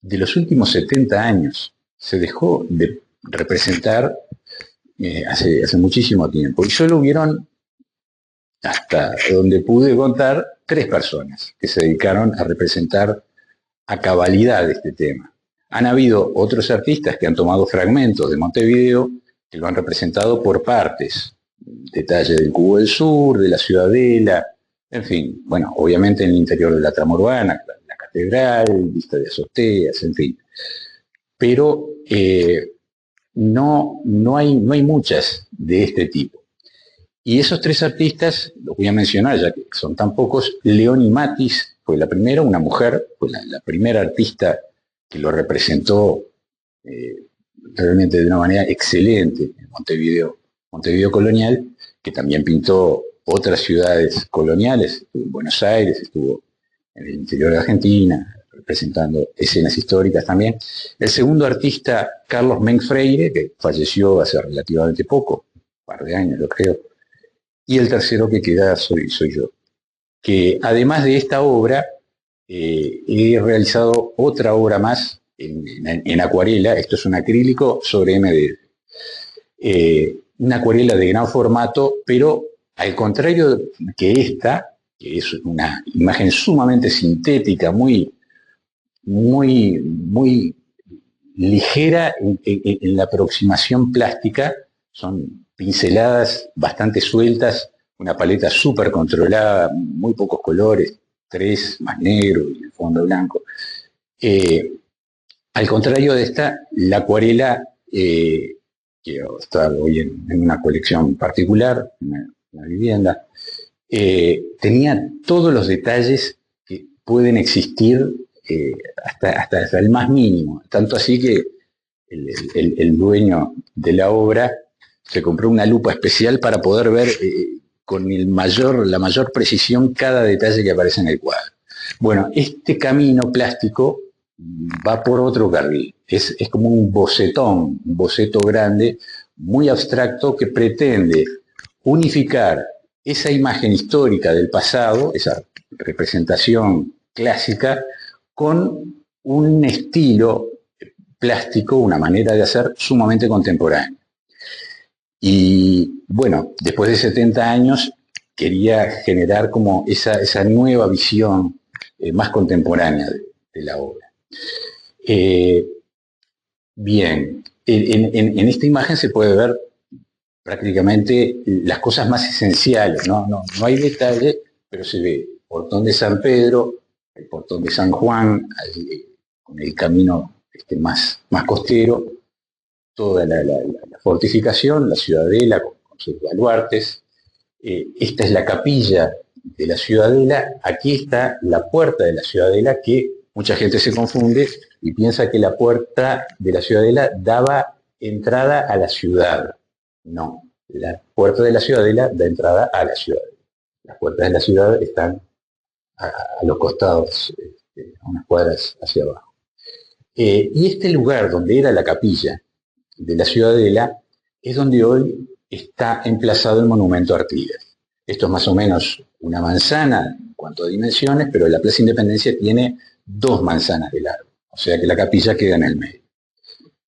de los últimos 70 años. Se dejó de representar hace muchísimo tiempo. Y solo hubieron, hasta donde pude contar, 3 personas que se dedicaron a representar a cabalidad este tema. Han habido otros artistas que han tomado fragmentos de Montevideo que lo han representado por partes. Detalle del Cubo del Sur, de la Ciudadela, en fin. Bueno, obviamente en el interior de la trama urbana, la catedral, vista de azoteas, en fin. Pero no hay muchas de este tipo. Y esos 3 artistas, los voy a mencionar ya que son tan pocos. Leoni Matis fue la primera, una mujer, fue la primera artista que lo representó realmente de una manera excelente en Montevideo colonial, que también pintó otras ciudades coloniales. Estuvo en Buenos Aires, estuvo en el interior de Argentina, representando escenas históricas también. El segundo artista, Carlos Mengs Freire, que falleció hace relativamente poco, un par de años yo creo. Y el tercero que queda soy yo, que además de esta obra, he realizado otra obra más en acuarela. Esto es un acrílico sobre MDF. Una acuarela de gran formato, pero al contrario que esta, que es una imagen sumamente sintética, muy ligera en la aproximación plástica, son pinceladas bastante sueltas, una paleta súper controlada, muy pocos colores, 3 más negro y el fondo blanco. Al contrario de esta, la acuarela, que está hoy en una colección particular, en una vivienda, tenía todos los detalles que pueden existir hasta el más mínimo. Tanto así que el dueño de la obra se compró una lupa especial para poder ver con la mayor precisión cada detalle que aparece en el cuadro. Bueno, este camino plástico va por otro carril. Es como un boceto grande, muy abstracto, que pretende unificar esa imagen histórica del pasado, esa representación clásica, con un estilo plástico, una manera de hacer sumamente contemporánea. Y bueno, después de 70 años quería generar como esa nueva visión más contemporánea de la obra. Bien, en esta imagen se puede ver prácticamente las cosas más esenciales, no hay detalle, pero se ve el portón de San Pedro, el portón de San Juan, con el camino más costero, toda la fortificación, la ciudadela con sus baluartes. Esta es la capilla de la ciudadela. Aquí está la puerta de la ciudadela, que mucha gente se confunde y piensa que la puerta de la ciudadela daba entrada a la ciudad. No, la puerta de la ciudadela da entrada a la ciudad. Las puertas de la ciudad están a los costados, a unas cuadras hacia abajo. Y este lugar donde era la capilla de la ciudadela es donde hoy está emplazado el monumento a Artigas. Esto es más o menos una manzana en cuanto a dimensiones, pero la Plaza Independencia tiene 2 manzanas de largo, o sea que la capilla queda en el medio.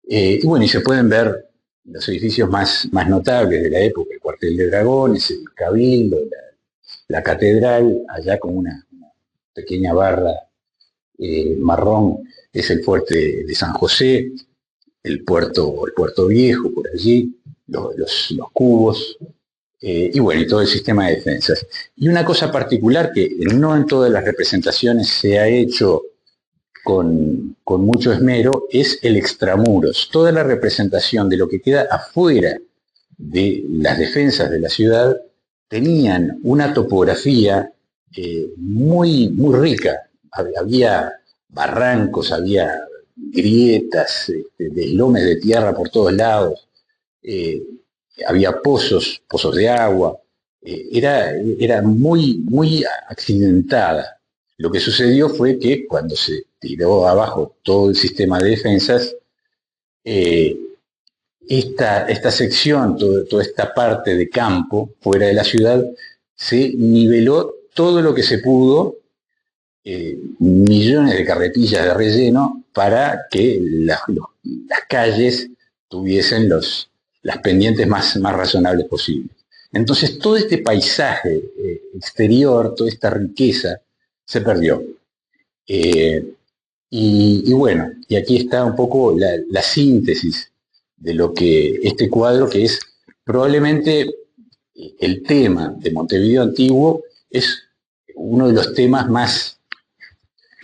Y bueno, y se pueden ver los edificios más notables de la época, el cuartel de dragones, el cabildo, la catedral, allá con una pequeña barra marrón, es el fuerte de San José, el puerto viejo por allí, los cubos, y bueno, y todo el sistema de defensas. Y una cosa particular que no en todas las representaciones se ha hecho con mucho esmero es el extramuros. Toda la representación de lo que queda afuera de las defensas de la ciudad tenían una topografía muy rica. Había barrancos, había grietas, deslomes de tierra por todos lados, había pozos de agua, era muy accidentada. Lo que sucedió fue que cuando se tiró abajo todo el sistema de defensas, esta sección, toda esta parte de campo fuera de la ciudad, se niveló todo lo que se pudo, millones de carretillas de relleno para que las calles tuviesen las pendientes más razonables posibles. Entonces todo este paisaje exterior, toda esta riqueza, se perdió. Y bueno, y aquí está un poco la síntesis de lo que este cuadro, que es probablemente el tema de Montevideo Antiguo, es uno de los temas más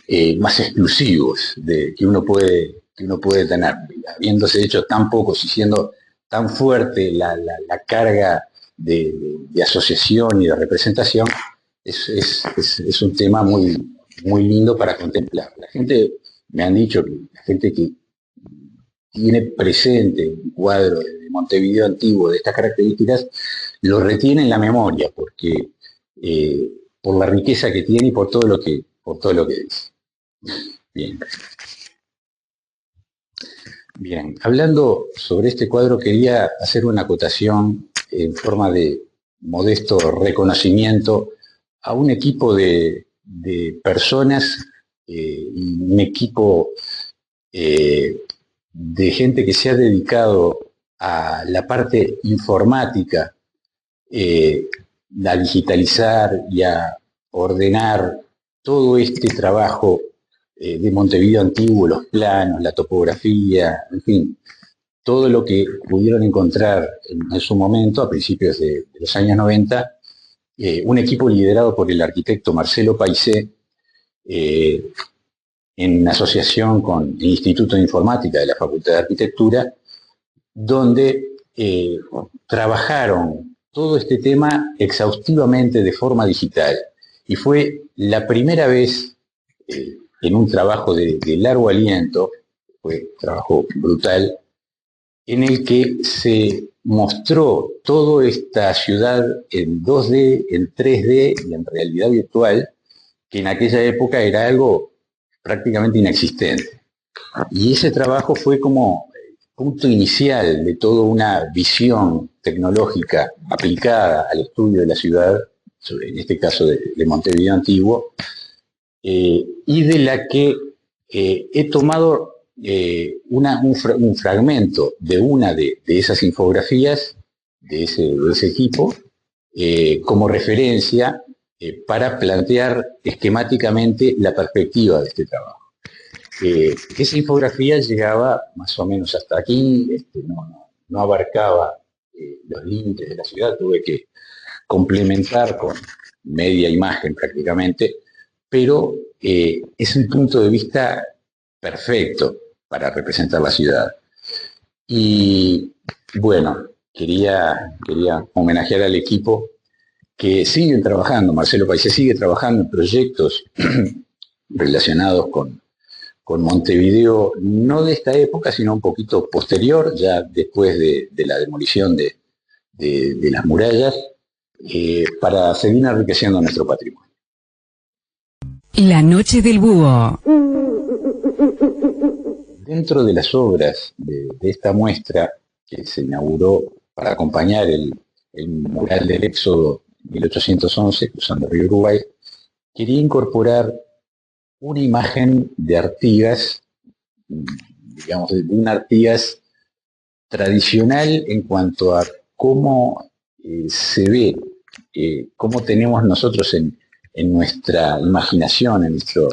exclusivos que uno puede tener, habiéndose hecho tan pocos y siendo tan fuerte la carga de asociación y de representación. Es un tema muy lindo para contemplar. La gente, me han dicho, la gente que tiene presente un cuadro de Montevideo Antiguo de estas características, lo retiene en la memoria, porque por la riqueza que tiene y por todo lo que dice. Bien, hablando sobre este cuadro, quería hacer una acotación en forma de modesto reconocimiento a un equipo de personas, un equipo de gente que se ha dedicado a la parte informática, a digitalizar y a ordenar todo este trabajo de Montevideo Antiguo, los planos, la topografía, en fin, todo lo que pudieron encontrar en su momento, a principios de los años 90, un equipo liderado por el arquitecto Marcelo Paisé, en asociación con el Instituto de Informática de la Facultad de Arquitectura, donde trabajaron todo este tema exhaustivamente de forma digital. Y fue la primera vez en un trabajo de largo aliento, fue un trabajo brutal, en el que se mostró toda esta ciudad en 2D, en 3D y en realidad virtual, que en aquella época era algo prácticamente inexistente. Y ese trabajo fue como punto inicial de toda una visión tecnológica aplicada al estudio de la ciudad, en este caso de Montevideo Antiguo, y de la que he tomado un fragmento de una de esas infografías de ese equipo como referencia para plantear esquemáticamente la perspectiva de este trabajo. Esa infografía llegaba más o menos hasta aquí, no abarcaba los límites de la ciudad, tuve que complementar con media imagen prácticamente, pero es un punto de vista perfecto para representar la ciudad. Y bueno, quería homenajear al equipo que siguen trabajando. Marcelo Paisé sigue trabajando en proyectos relacionados con Montevideo, no de esta época, sino un poquito posterior, ya después de la demolición de las murallas, para seguir enriqueciendo nuestro patrimonio. La noche del búho. Dentro de las obras de esta muestra, que se inauguró para acompañar el mural del Éxodo 1811, cruzando el río Uruguay, quería incorporar una imagen de Artigas, digamos, de una Artigas tradicional en cuanto a cómo se ve, cómo tenemos nosotros en nuestra imaginación, en nuestro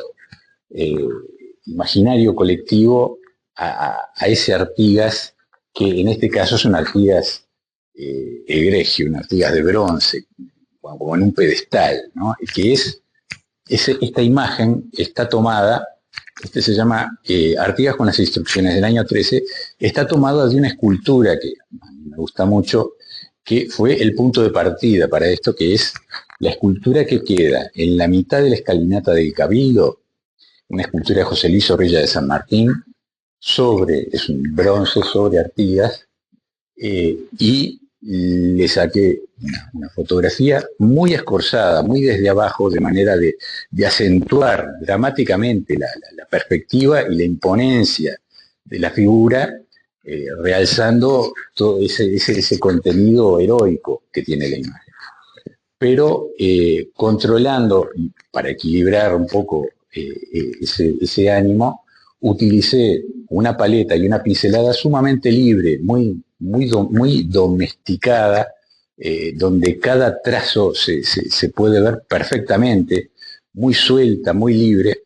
imaginario colectivo, a ese Artigas, que en este caso es un Artigas egregio, un Artigas de bronce, como en un pedestal, ¿no? Que esta imagen está tomada, se llama Artigas con las instrucciones del año 13, está tomada de una escultura que a mí me gusta mucho, que fue el punto de partida para esto, que es la escultura que queda en la mitad de la escalinata del Cabildo, una escultura de José Luis Zorrilla de San Martín, es un bronce sobre Artigas, y le saqué una fotografía muy escorzada, muy desde abajo, de manera de acentuar dramáticamente la perspectiva y la imponencia de la figura, realzando todo ese contenido heroico que tiene la imagen. Pero controlando, para equilibrar un poco ese ánimo, utilicé una paleta y una pincelada sumamente libre, muy domesticada, donde cada trazo se puede ver perfectamente, muy suelta, muy libre,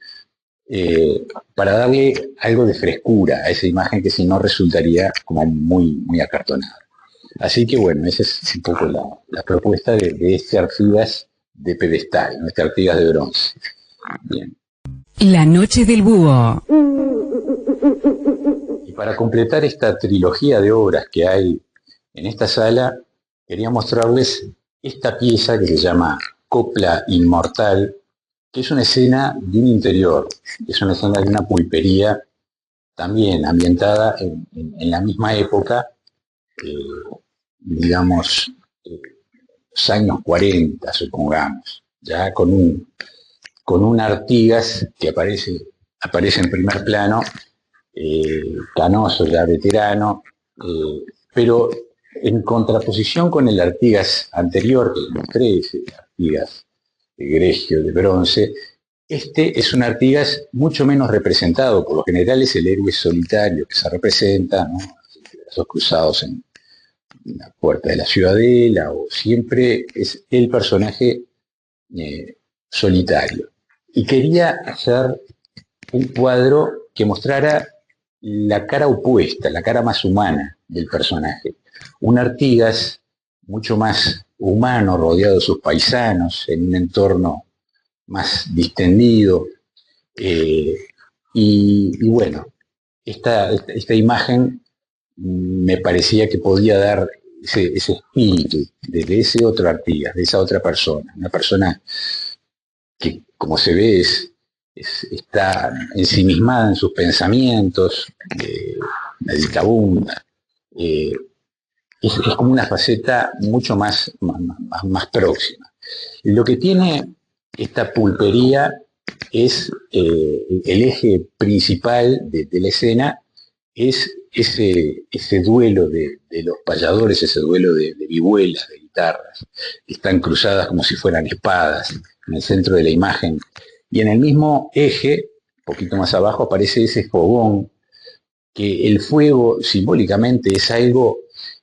para darle algo de frescura a esa imagen que si no resultaría como muy acartonada. Así que bueno, esa es un poco la propuesta de este Artigas de pedestal, este Artigas de bronce. Bien. La noche del búho. Y para completar esta trilogía de obras que hay en esta sala, quería mostrarles esta pieza que se llama Copla Inmortal, que es una escena de un interior, es una escena de una pulpería, también ambientada en la misma época, digamos, los años 40, supongamos, ya con un Artigas que aparece en primer plano, canoso, ya veterano, pero en contraposición con el Artigas anterior que les mostré, ese Artigas egregio de bronce, este es un Artigas mucho menos representado. Por lo general es el héroe solitario que se representa, ¿no? Brazos cruzados en la puerta de la ciudadela, o siempre es el personaje solitario. Y quería hacer un cuadro que mostrara la cara opuesta, la cara más humana del personaje. Un Artigas mucho más humano, rodeado de sus paisanos, en un entorno más distendido. Y bueno, esta imagen me parecía que podía dar ese espíritu de ese otro Artigas, de esa otra persona. Una persona que, como se ve, está ensimismada en sus pensamientos, meditabunda. Es como una faceta mucho más próxima. Lo que tiene esta pulpería es el eje principal de la escena, es ese duelo de los payadores, ese duelo de vihuelas, de guitarras, que están cruzadas como si fueran espadas en el centro de la imagen. Y en el mismo eje, un poquito más abajo, aparece ese fogón, que el fuego simbólicamente es algo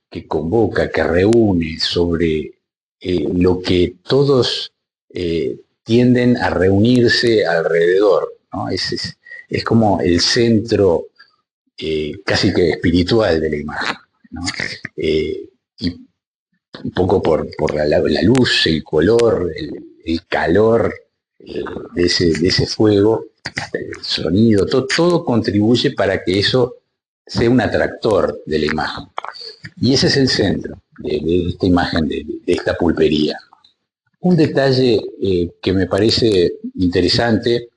que convoca, que reúne sobre lo que todos tienden a reunirse alrededor, ¿no? Es como el centro casi que espiritual de la imagen, ¿no? Y un poco por la luz, el color, el calor, de ese fuego, el sonido, todo contribuye para que eso sea un atractor de la imagen. Y ese es el centro de esta imagen, de esta pulpería. Un detalle que me parece interesante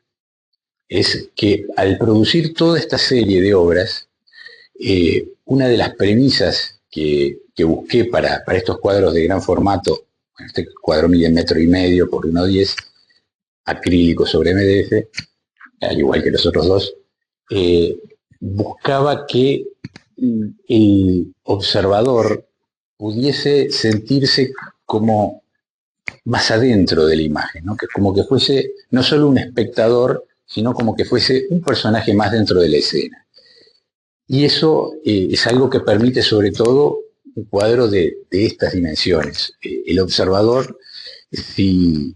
es que al producir toda esta serie de obras, una de las premisas que busqué para estos cuadros de gran formato, este cuadro mide 1,5 metros por 1,10, acrílico sobre MDF, al igual que los otros dos, buscaba que el observador pudiese sentirse como más adentro de la imagen, ¿no? Como que fuese no solo un espectador, sino como que fuese un personaje más dentro de la escena. Y eso es algo que permite sobre todo un cuadro de estas dimensiones. El observador, si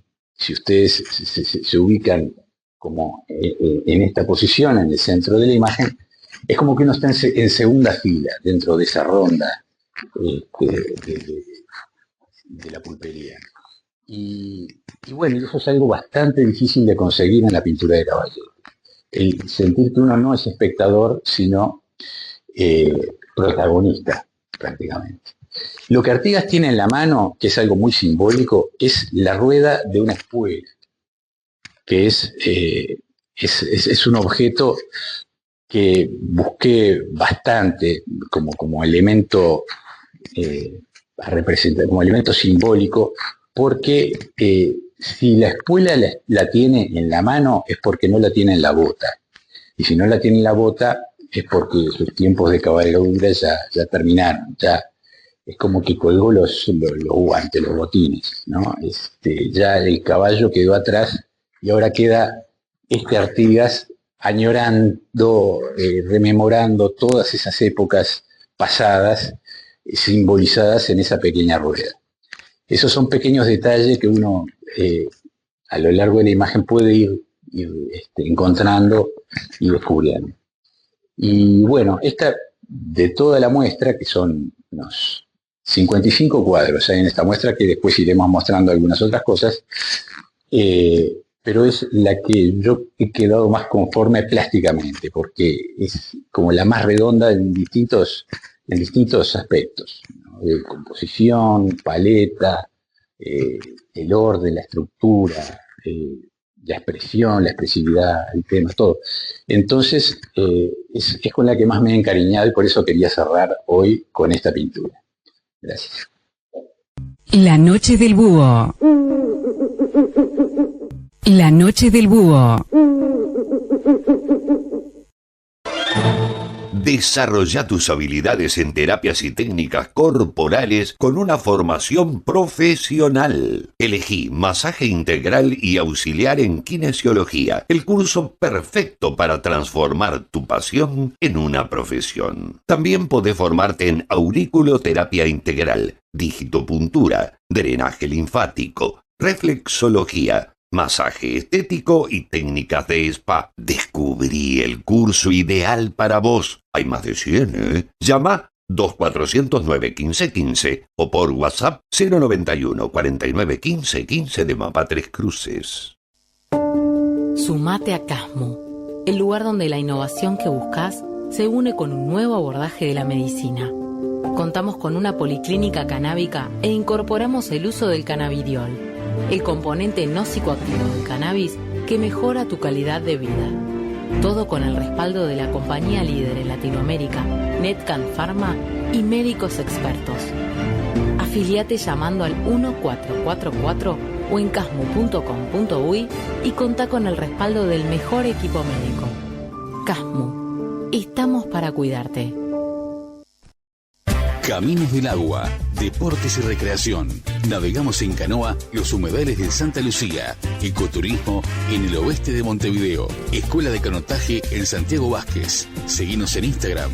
ustedes se ubican como en esta posición, en el centro de la imagen, es como que uno está en segunda fila dentro de esa ronda de la pulpería. Y bueno, eso es algo bastante difícil de conseguir en la pintura de Caballero. El sentir que uno no es espectador, sino protagonista, prácticamente. Lo que Artigas tiene en la mano, que es algo muy simbólico, es la rueda de una espuela, que es un objeto que busqué bastante como elemento a representar, como elemento simbólico, porque si la espuela la tiene en la mano es porque no la tiene en la bota. Y si no la tiene en la bota es porque sus tiempos de cabalgadura ya terminaron. Ya es como que colgó los guantes, los botines, ¿no? Ya el caballo quedó atrás y ahora queda Artigas añorando, rememorando todas esas épocas pasadas simbolizadas en esa pequeña rueda. Esos son pequeños detalles que uno a lo largo de la imagen puede ir encontrando y descubriendo. Y bueno, esta de toda la muestra, que son unos 55 cuadros hay en esta muestra, que después iremos mostrando algunas otras cosas, pero es la que yo he quedado más conforme plásticamente, porque es como la más redonda en distintos aspectos, ¿no? De composición, paleta, el orden, la estructura, la expresión, la expresividad, el tema, todo. Entonces, es con la que más me he encariñado y por eso quería cerrar hoy con esta pintura. Gracias. La noche del búho. La noche del búho. Desarrolla tus habilidades en terapias y técnicas corporales con una formación profesional. Elegí masaje integral y auxiliar en kinesiología, el curso perfecto para transformar tu pasión en una profesión. También podés formarte en auriculoterapia integral, digitopuntura, drenaje linfático, reflexología, masaje estético y técnicas de spa. Descubrí el curso ideal para vos. Hay más de 100, ¿eh? Llama 2409-1515 o por WhatsApp 091-4915-15 de Mapa Tres Cruces. Sumate a Casmo, el lugar donde la innovación que buscas se une con un nuevo abordaje de la medicina. Contamos con una policlínica canábica e incorporamos el uso del cannabidiol, el componente no psicoactivo del cannabis que mejora tu calidad de vida. Todo con el respaldo de la compañía líder en Latinoamérica, Netcan Pharma y médicos expertos. Afiliate llamando al 1444 o en casmo.com.uy y contá con el respaldo del mejor equipo médico. Casmo, estamos para cuidarte. Caminos del Agua, deportes y recreación. Navegamos en canoa los humedales de Santa Lucía. Ecoturismo en el oeste de Montevideo. Escuela de canotaje en Santiago Vázquez. Seguinos en Instagram,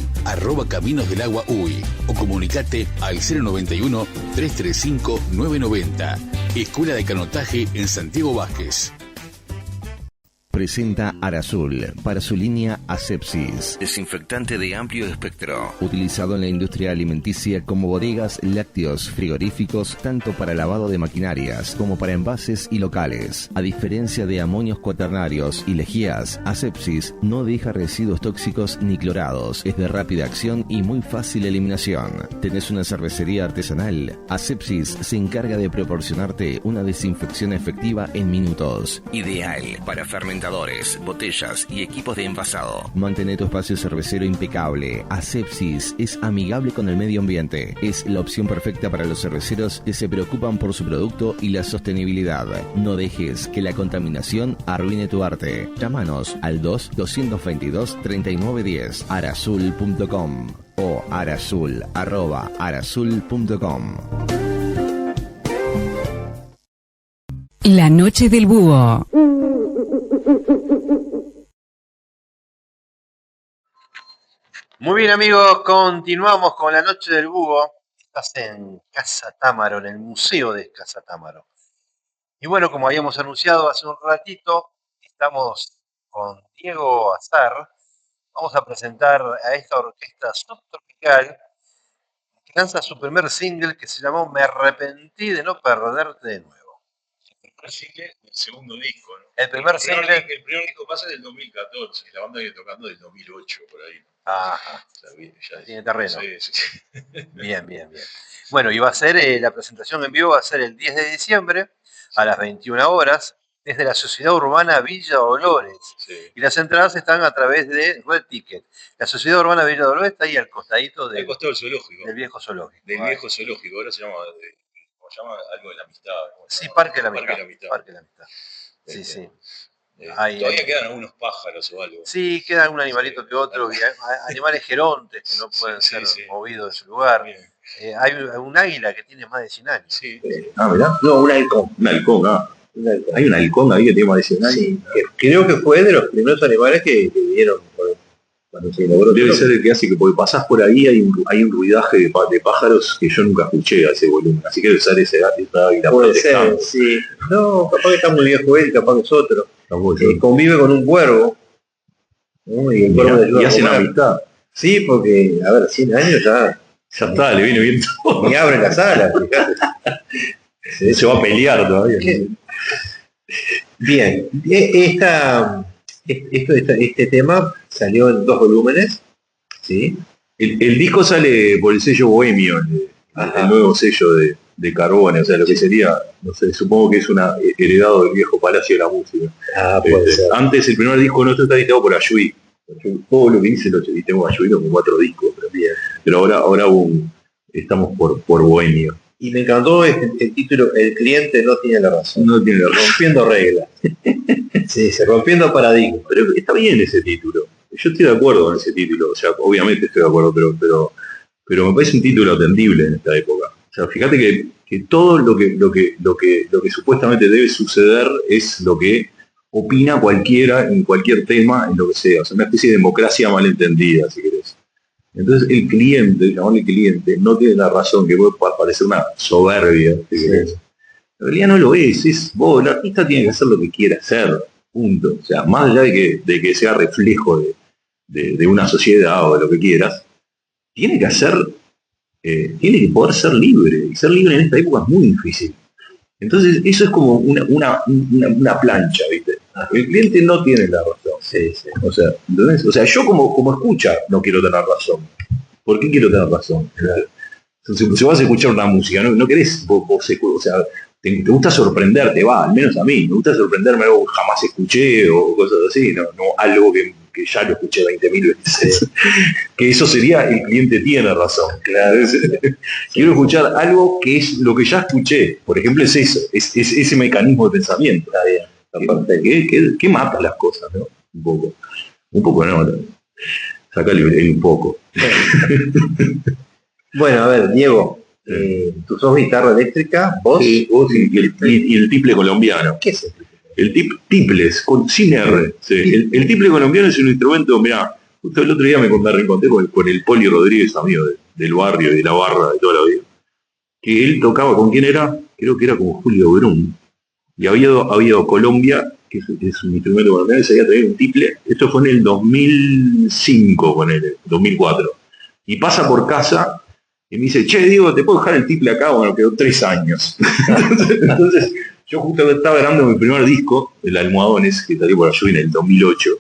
@caminosdelagua.uy o comunicate al 091-335-990. Escuela de canotaje en Santiago Vázquez. presenta Arazul para su línea Asepsis. Desinfectante de amplio espectro. Utilizado en la industria alimenticia como bodegas, lácteos, frigoríficos, tanto para lavado de maquinarias como para envases y locales. A diferencia de amonios cuaternarios y lejías, Asepsis no deja residuos tóxicos ni clorados. Es de rápida acción y muy fácil eliminación. ¿Tenés una cervecería artesanal? Asepsis se encarga de proporcionarte una desinfección efectiva en minutos. Ideal para fermentadores, botellas y equipos de envasado. Mantén tu espacio cervecero impecable. Asepsis es amigable con el medio ambiente. Es la opción perfecta para los cerveceros que se preocupan por su producto y la sostenibilidad. No dejes que la contaminación arruine tu arte. Llámanos al 2-222-3910 arazul.com o arazul@arazul.com. La noche del búho. Muy bien, amigos, continuamos con la noche del búho. Estás en Casa Támaro, en el Museo de Casa Támaro. Y bueno, como habíamos anunciado hace un ratito, estamos con Diego Azar. Vamos a presentar a esta orquesta subtropical que lanza su primer single que se llamó Me arrepentí de no perderte de nuevo. El primer single del segundo disco, ¿no? El primer disco pasa del 2014, la banda viene tocando del 2008, por ahí. Ajá. Ya tiene terreno. Sí. Bien. Bueno, y va a ser, la presentación en vivo va a ser el 10 de diciembre a las 21 horas desde la Sociedad Urbana Villa Dolores. Sí. Y las entradas están a través de Red Ticket. La Sociedad Urbana Villa Dolores está ahí al costadito al costado del zoológico. Del viejo zoológico. Viejo zoológico, ahora se llama, ¿cómo se llama? Algo de la amistad. Sí, Parque de la Amistad. Parque de la Amistad. Sí. Todavía quedan algunos pájaros o algo. Sí, queda algún animalito que otro, animales gerontes que no pueden ser movidos de su lugar. Hay un águila que tiene más de 100 años. Sí. Mirá. No, un halcón. Hay un halcón ahí que tiene más de 100 años. Sí, creo que fue de los primeros animales que vinieron cuando se inauguró. Debe ser el que hace que, porque pasás por ahí, hay un ruidaje de pájaros que yo nunca escuché a ese volumen. Así que debe ser ese águila. Puede ser, sí. No, capaz que está muy viejo él, capaz que es otro. Convive con un cuervo, ¿no? Y el cuervo y hacen amistad. Sí, porque, a ver, 100 años ya está, le viene bien todo. Ni abre la sala, fíjate. Se va a pelear todavía. Bien, este tema salió en 2 volúmenes, ¿sí? El disco sale por el sello Bohemio, el nuevo sello de Carbone, o sea, lo que sería, no sé, supongo que es heredado del viejo Palacio de la Música. Puede ser. Antes el primer disco nuestro está editado por Ayuí. Todo lo que hice lo edité con Ayuí, con 4 discos. Pero ahora estamos por Bohemio. Y me encantó el título, El cliente no tiene la razón. No tiene la razón. Rompiendo reglas. Sí, rompiendo paradigmas. Pero está bien ese título. Yo estoy de acuerdo con ese título. O sea, obviamente estoy de acuerdo, pero me parece un título atendible en esta época. O sea, fíjate que todo lo que supuestamente debe suceder es lo que opina cualquiera en cualquier tema, en lo que sea. O sea, una especie de democracia malentendida, si querés. Entonces el cliente no tiene la razón, que puede parecer una soberbia, si querés. En realidad no lo es el artista tiene que hacer lo que quiera hacer, punto. O sea, más allá de que sea reflejo de una sociedad o de lo que quieras, tiene que poder ser libre, y ser libre en esta época es muy difícil. Entonces eso es como una plancha, ¿viste? El cliente no tiene la razón. Sí. O sea, ¿entendés? O sea, yo como escucha no quiero tener razón. ¿Por qué quiero tener razón? Si vas a escuchar una música, no querés o sea, te gusta sorprenderte, al menos a mí, me gusta sorprenderme algo que jamás escuché o cosas así, no algo que ya lo escuché 20.000 veces. Que eso sería el cliente tiene razón. Claro. Quiero escuchar algo que es lo que ya escuché. Por ejemplo, es eso, es ese mecanismo de pensamiento. Que mata las cosas, ¿no? Un poco no. Sácale un poco. Bueno, a ver, Diego, tú sos guitarra eléctrica, vos y el tiple colombiano. ¿Qué es eso? El tiples, sin R. Sí. El tiple colombiano es un instrumento, mirá, justo el otro día me reencontré con el Poli Rodríguez, amigo del barrio, de la barra, de toda la vida. Que él tocaba, ¿con quién era? Creo que era con Julio Brum. Y había ido a Colombia que es un instrumento colombiano, se había traído un tiple. Esto fue en el 2005, ponele, 2004. Y pasa por casa y me dice, che, Diego, ¿te puedo dejar el tiple acá? Bueno, quedó 3 años. Entonces, yo justo estaba grabando mi primer disco, el Almohadones, que salió por allá en el 2008.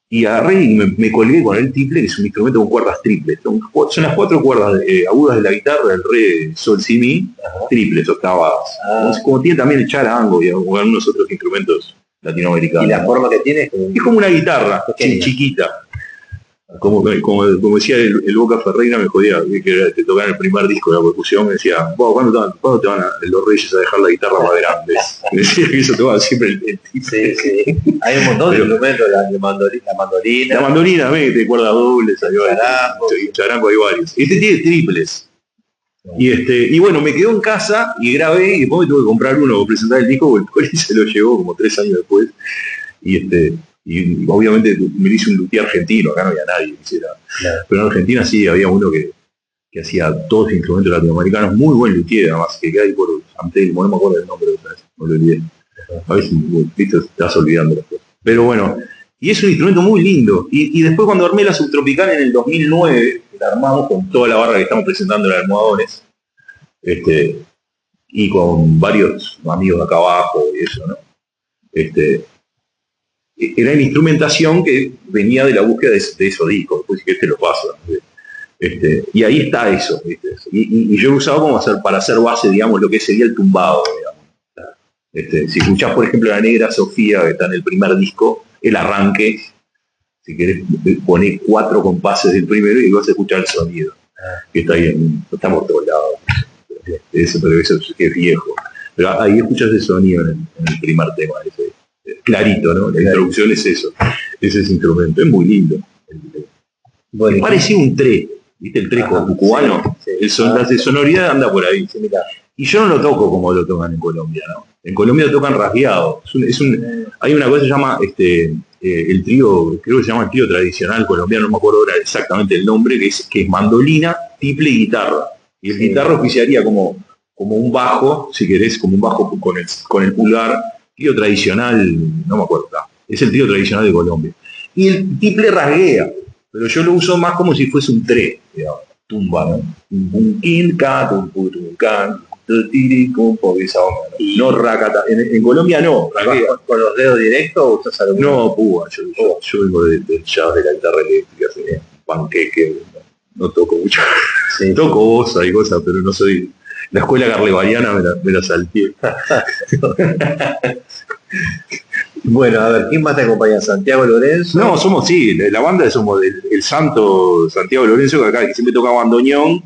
Y agarré y me colgué con el tiple, que es un instrumento con cuerdas triples. Son las 4 cuerdas agudas de la guitarra, el re, sol, si, mi, triples, octavadas. Como tiene también el charango y algunos otros instrumentos latinoamericanos. ¿Y la forma que tiene? Es como una guitarra, chiquita. Como decía el Boca Ferreira, me jodía que te tocaban el primer disco de la percusión, me decía, ¿cuándo te van los Reyes a dejar la guitarra más grande? Me decía que eso tocaba siempre el tipo. Sí. Hay un montón de instrumentos, la mandolina. La mandolina, de cuerda doble, salió charango, hay varios. Este tiene triples. Y bueno, me quedó en casa y grabé, y después me tuve que comprar uno para presentar el disco, porque el Coli se lo llevó como 3 años después. Y obviamente me hice un luthier argentino, acá no había nadie que hiciera. Claro. Pero en Argentina sí había uno que hacía todos los instrumentos latinoamericanos, muy buen luthier, además, que queda ahí por San Telmo, no me acuerdo del nombre, no lo olvidé. A veces te estás olvidando las cosas. Pero bueno, y es un instrumento muy lindo. Y después cuando armé la Subtropical en el 2009, la armamos con toda la barra que estamos presentando en Almohadones, y con varios amigos de acá abajo y eso, ¿no? Era en instrumentación que venía de la búsqueda de esos discos, pues que lo pasa. Y ahí está eso, ¿viste? Y yo lo usaba como para hacer base, digamos, lo que sería el tumbado, digamos. Si escuchás, por ejemplo, La Negra Sofía, que está en el primer disco, el arranque, si querés, ponés 4 compases del primero y vas a escuchar el sonido, que está ahí, está por todos lados. Eso que es viejo. Pero ahí escuchás el sonido en el primer tema, ese. Clarito, ¿no? La introducción es eso, es ese instrumento, es muy lindo. Bueno, parecía un tre, ¿viste? El tre cubano, la sonoridad anda por ahí. Y yo no lo toco como lo tocan en Colombia, ¿no? En Colombia lo tocan rasgueado. Hay una cosa que se llama el trío, creo que se llama el trío tradicional colombiano, no me acuerdo ahora exactamente el nombre, que es mandolina, tiple y guitarra. Y el guitarra oficiaría como un bajo, si querés, como un bajo con el pulgar. Trío tradicional, no me acuerdo, es el trío tradicional de Colombia. Y el tiple rasguea, pero yo lo uso más como si fuese un tre, digamos, tumba, ¿no? No racata. En Colombia no. ¿Con los dedos directos o usas algo? No, púa, yo vengo del jazz, de la guitarra eléctrica, panqueque, no toco mucho. Sí, toco bossa y cosas, pero no soy... La escuela garlevariana me la salté. Bueno, a ver, ¿quién más te acompaña? ¿Santiago Lorenzo? No, la banda somos el santo Santiago Lorenzo, que siempre toca bandoneón,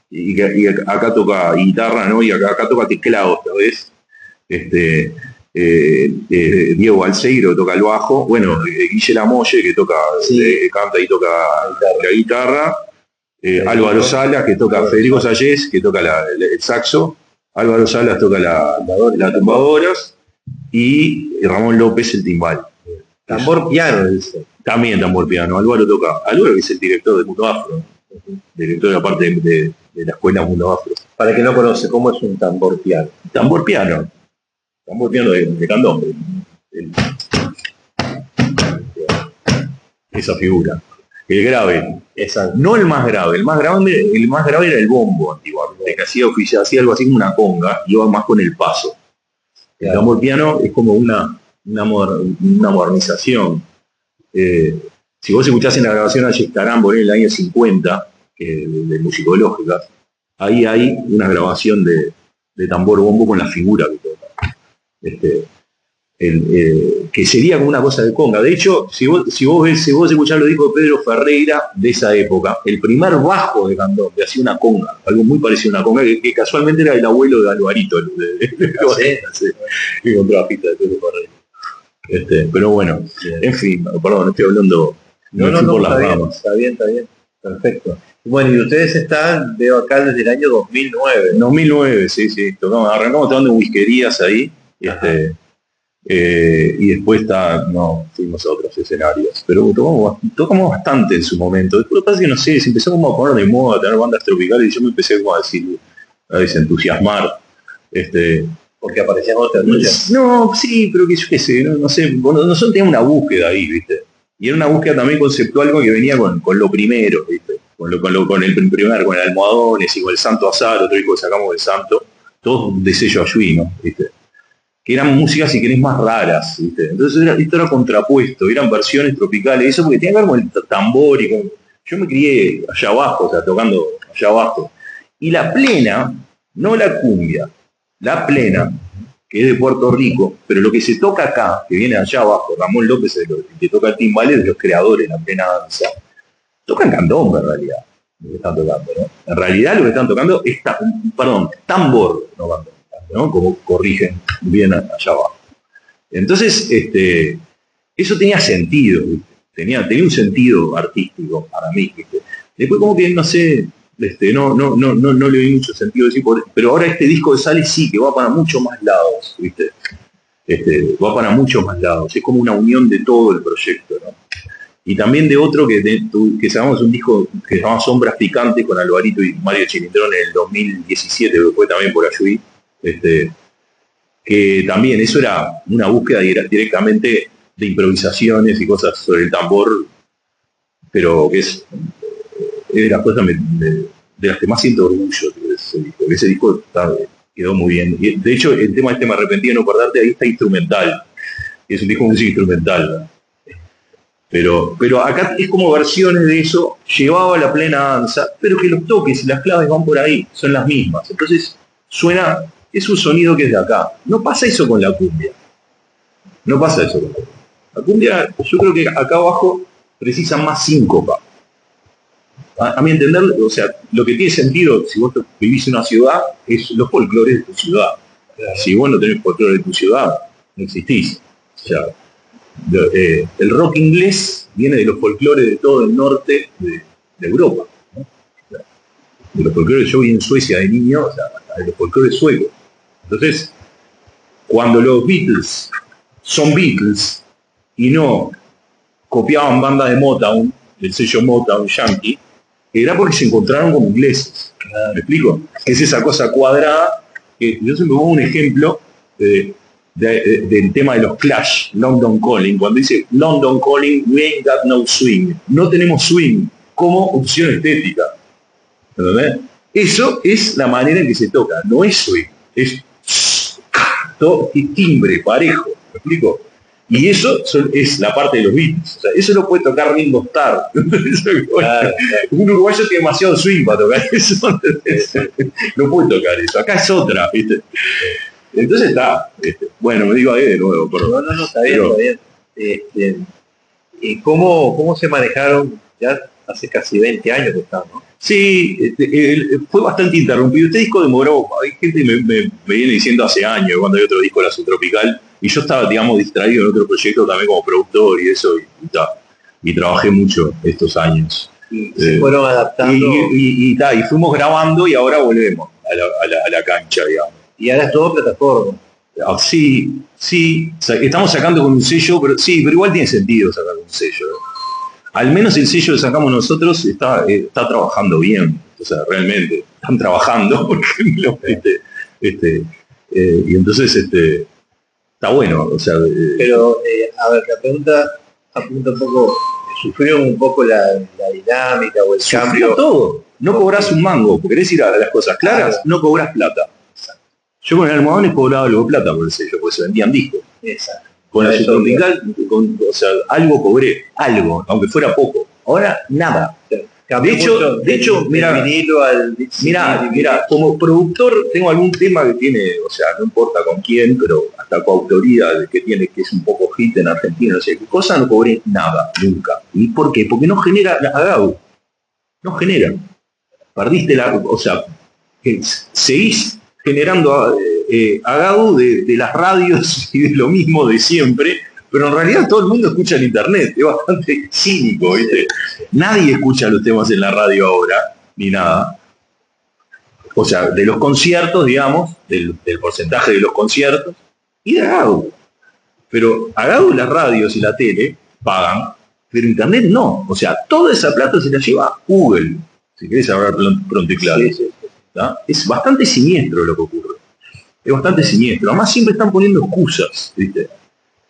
y que acá toca guitarra, ¿no? Y acá toca teclado esta vez. Diego Balseiro toca el bajo, bueno, Guille Lamolle que toca, canta y toca la guitarra. Álvaro Salas, que toca, Federico Sayés, que toca el saxo, Álvaro Salas toca las tumbadoras, y Ramón López el timbal. Tambor piano, dice. También tambor piano. Álvaro que es el director de Mundo Afro, director de la parte de la escuela Mundo Afro. Para que no conoce, ¿cómo es un tambor piano? Tambor piano de candombe. Esa figura. El grave, no el más grave, el más grave era el bombo antiguamente, que hacía algo así como una conga, iba más con el paso. El tambor piano es como una modernización. Si vos escuchás en la grabación a Yestarambo en el año 50, de Musicológicas, ahí hay una grabación de tambor bombo con la figura que toca. Que sería como una cosa de conga. De hecho, si vos escuchás los discos de Pedro Ferreira de esa época, el primer bajo de candombe hacía una conga, algo muy parecido a una conga, que casualmente era el abuelo de Alvarito, el contrabajista de Pedro Ferreira. Pero bueno, en fin, perdón, estoy hablando por las ramas. Está bien, perfecto. Bueno, y ustedes veo acá desde el año 2009. 2009, sí, arrancamos tocando en whiskerías ahí, y después fuimos a otros escenarios, pero tocamos bastante en su momento. Después lo que pasa es que no sé, se empezó como a poner de moda, a tener bandas tropicales, y yo me empecé como a desentusiasmar, porque aparecían otras muchas. No, sí, pero que yo qué sé, no sé, bueno, nosotros teníamos una búsqueda ahí, ¿viste? Y era una búsqueda también conceptual que venía con lo primero, ¿viste? Con el primer, con el Almohadones y con el Santo Azar, otro disco que sacamos del Santo, todos de sello Ayuí, ¿no? ¿Viste? Que eran músicas, si querés, más raras, ¿viste? Entonces esto era contrapuesto, eran versiones tropicales, eso porque tenía que ver con el tambor y con... Yo me crié allá abajo, o sea, tocando allá abajo. Y la plena, no la cumbia, la plena, que es de Puerto Rico, pero lo que se toca acá, que viene allá abajo, Ramón López, el que toca el timbal, es de los creadores de la plena danza, tocan candombe en realidad, lo que están tocando, ¿no? En realidad lo que están tocando es, tambor, no candombe, ¿no? Como corrigen bien allá abajo. Entonces, eso tenía sentido, ¿viste? Tenía un sentido artístico para mí, ¿viste? Después como que, no sé, no le vi mucho sentido decir, pero ahora este disco de Sales sí, que va para muchos más lados, ¿viste? Va para muchos más lados, es como una unión de todo el proyecto, ¿no? Y también de otro que sacamos un disco que se llama Sombras Picantes con Alvarito y Mario Chilindrón en el 2017, que fue también por Ayuí, que también eso era una búsqueda directamente de improvisaciones y cosas sobre el tambor, pero que es de las cosas de las que más siento orgullo de ese disco. Ese disco quedó muy bien. Y de hecho, el tema Me arrepentí de no perderte, ahí está instrumental. Es un disco de música instrumental, ¿no? Pero acá es como versiones de eso, llevaba la plena danza, pero que los toques y las claves van por ahí, son las mismas. Entonces suena, es un sonido que es de acá. No pasa eso con la cumbia. No pasa eso con la cumbia. La cumbia, yo creo que acá abajo precisa más síncopa. A mi entender, o sea, lo que tiene sentido si vos vivís en una ciudad es los folclores de tu ciudad. Si vos no tenés folclore de tu ciudad, no existís. O sea, el rock inglés viene de los folclores de todo el norte de Europa, ¿no? De los folclores, yo vi en Suecia de niño, o sea, de los folclores suecos. Entonces, cuando los Beatles son Beatles y no copiaban bandas de Motown, del sello Motown Yankee, era porque se encontraron con ingleses. ¿Me explico? Es esa cosa cuadrada, que yo siempre pongo un ejemplo del tema de los Clash, London Calling, cuando dice London Calling, we ain't got no swing. No tenemos swing como opción estética. ¿Entendés? Eso es la manera en que se toca, no es swing, es todo timbre, parejo. ¿Me explico? Y eso es la parte de los Beatles. O sea, eso lo puede tocar Ringo Starr. Claro. Un uruguayo tiene demasiado swing para tocar eso. No puede tocar eso. Acá es otra, ¿viste? Entonces está. Bueno, me digo ahí de nuevo, perdón. No, está bien, está bien. ¿Y cómo se manejaron? Ya hace casi 20 años que están, ¿no? Sí, fue bastante interrumpido. Este disco demoró, hay gente que me viene diciendo hace años, cuando hay otro disco, La Subtropical, y yo estaba, digamos, distraído en otro proyecto también como productor y eso, y trabajé mucho estos años. Y se fueron adaptando. Y fuimos grabando y ahora volvemos a la cancha, digamos. Y ahora es todo plataforma. Sí, estamos sacando con un sello, pero igual tiene sentido sacar un sello, ¿no? Al menos el sello que sacamos nosotros está trabajando bien, o sea, realmente están trabajando, por ejemplo, y entonces está bueno, o sea. Pero a ver, la pregunta apunta un poco, ¿sufrieron un poco la dinámica o el cambio? Todo, no cobrás un mango, porque querés ir a las cosas claras, no cobrás plata. Yo con el Almohadones cobraba algo de plata por el sello, porque se vendían discos. Exacto. Con la Subtropical, o sea, algo cobré, algo, aunque fuera poco. Ahora, nada. De hecho, mira, como productor tengo algún tema que tiene, o sea, no importa con quién, pero hasta coautoría que tiene, que es un poco hit en Argentina, no sé qué cosa, no cobré nada, nunca. ¿Y por qué? Porque no genera agado. No genera. Perdiste o sea, seguís generando agado de las radios y de lo mismo de siempre, pero en realidad todo el mundo escucha en internet, es bastante cínico, ¿viste? Nadie escucha los temas en la radio ahora, ni nada. O sea, de los conciertos, digamos, del porcentaje de los conciertos, y de agado. Pero agado las radios y la tele pagan, pero internet no. O sea, toda esa plata se la lleva Google, si querés hablar pronto y claro. Sí. Es bastante siniestro lo que ocurre. es bastante siniestro. Además siempre están poniendo excusas, ¿viste?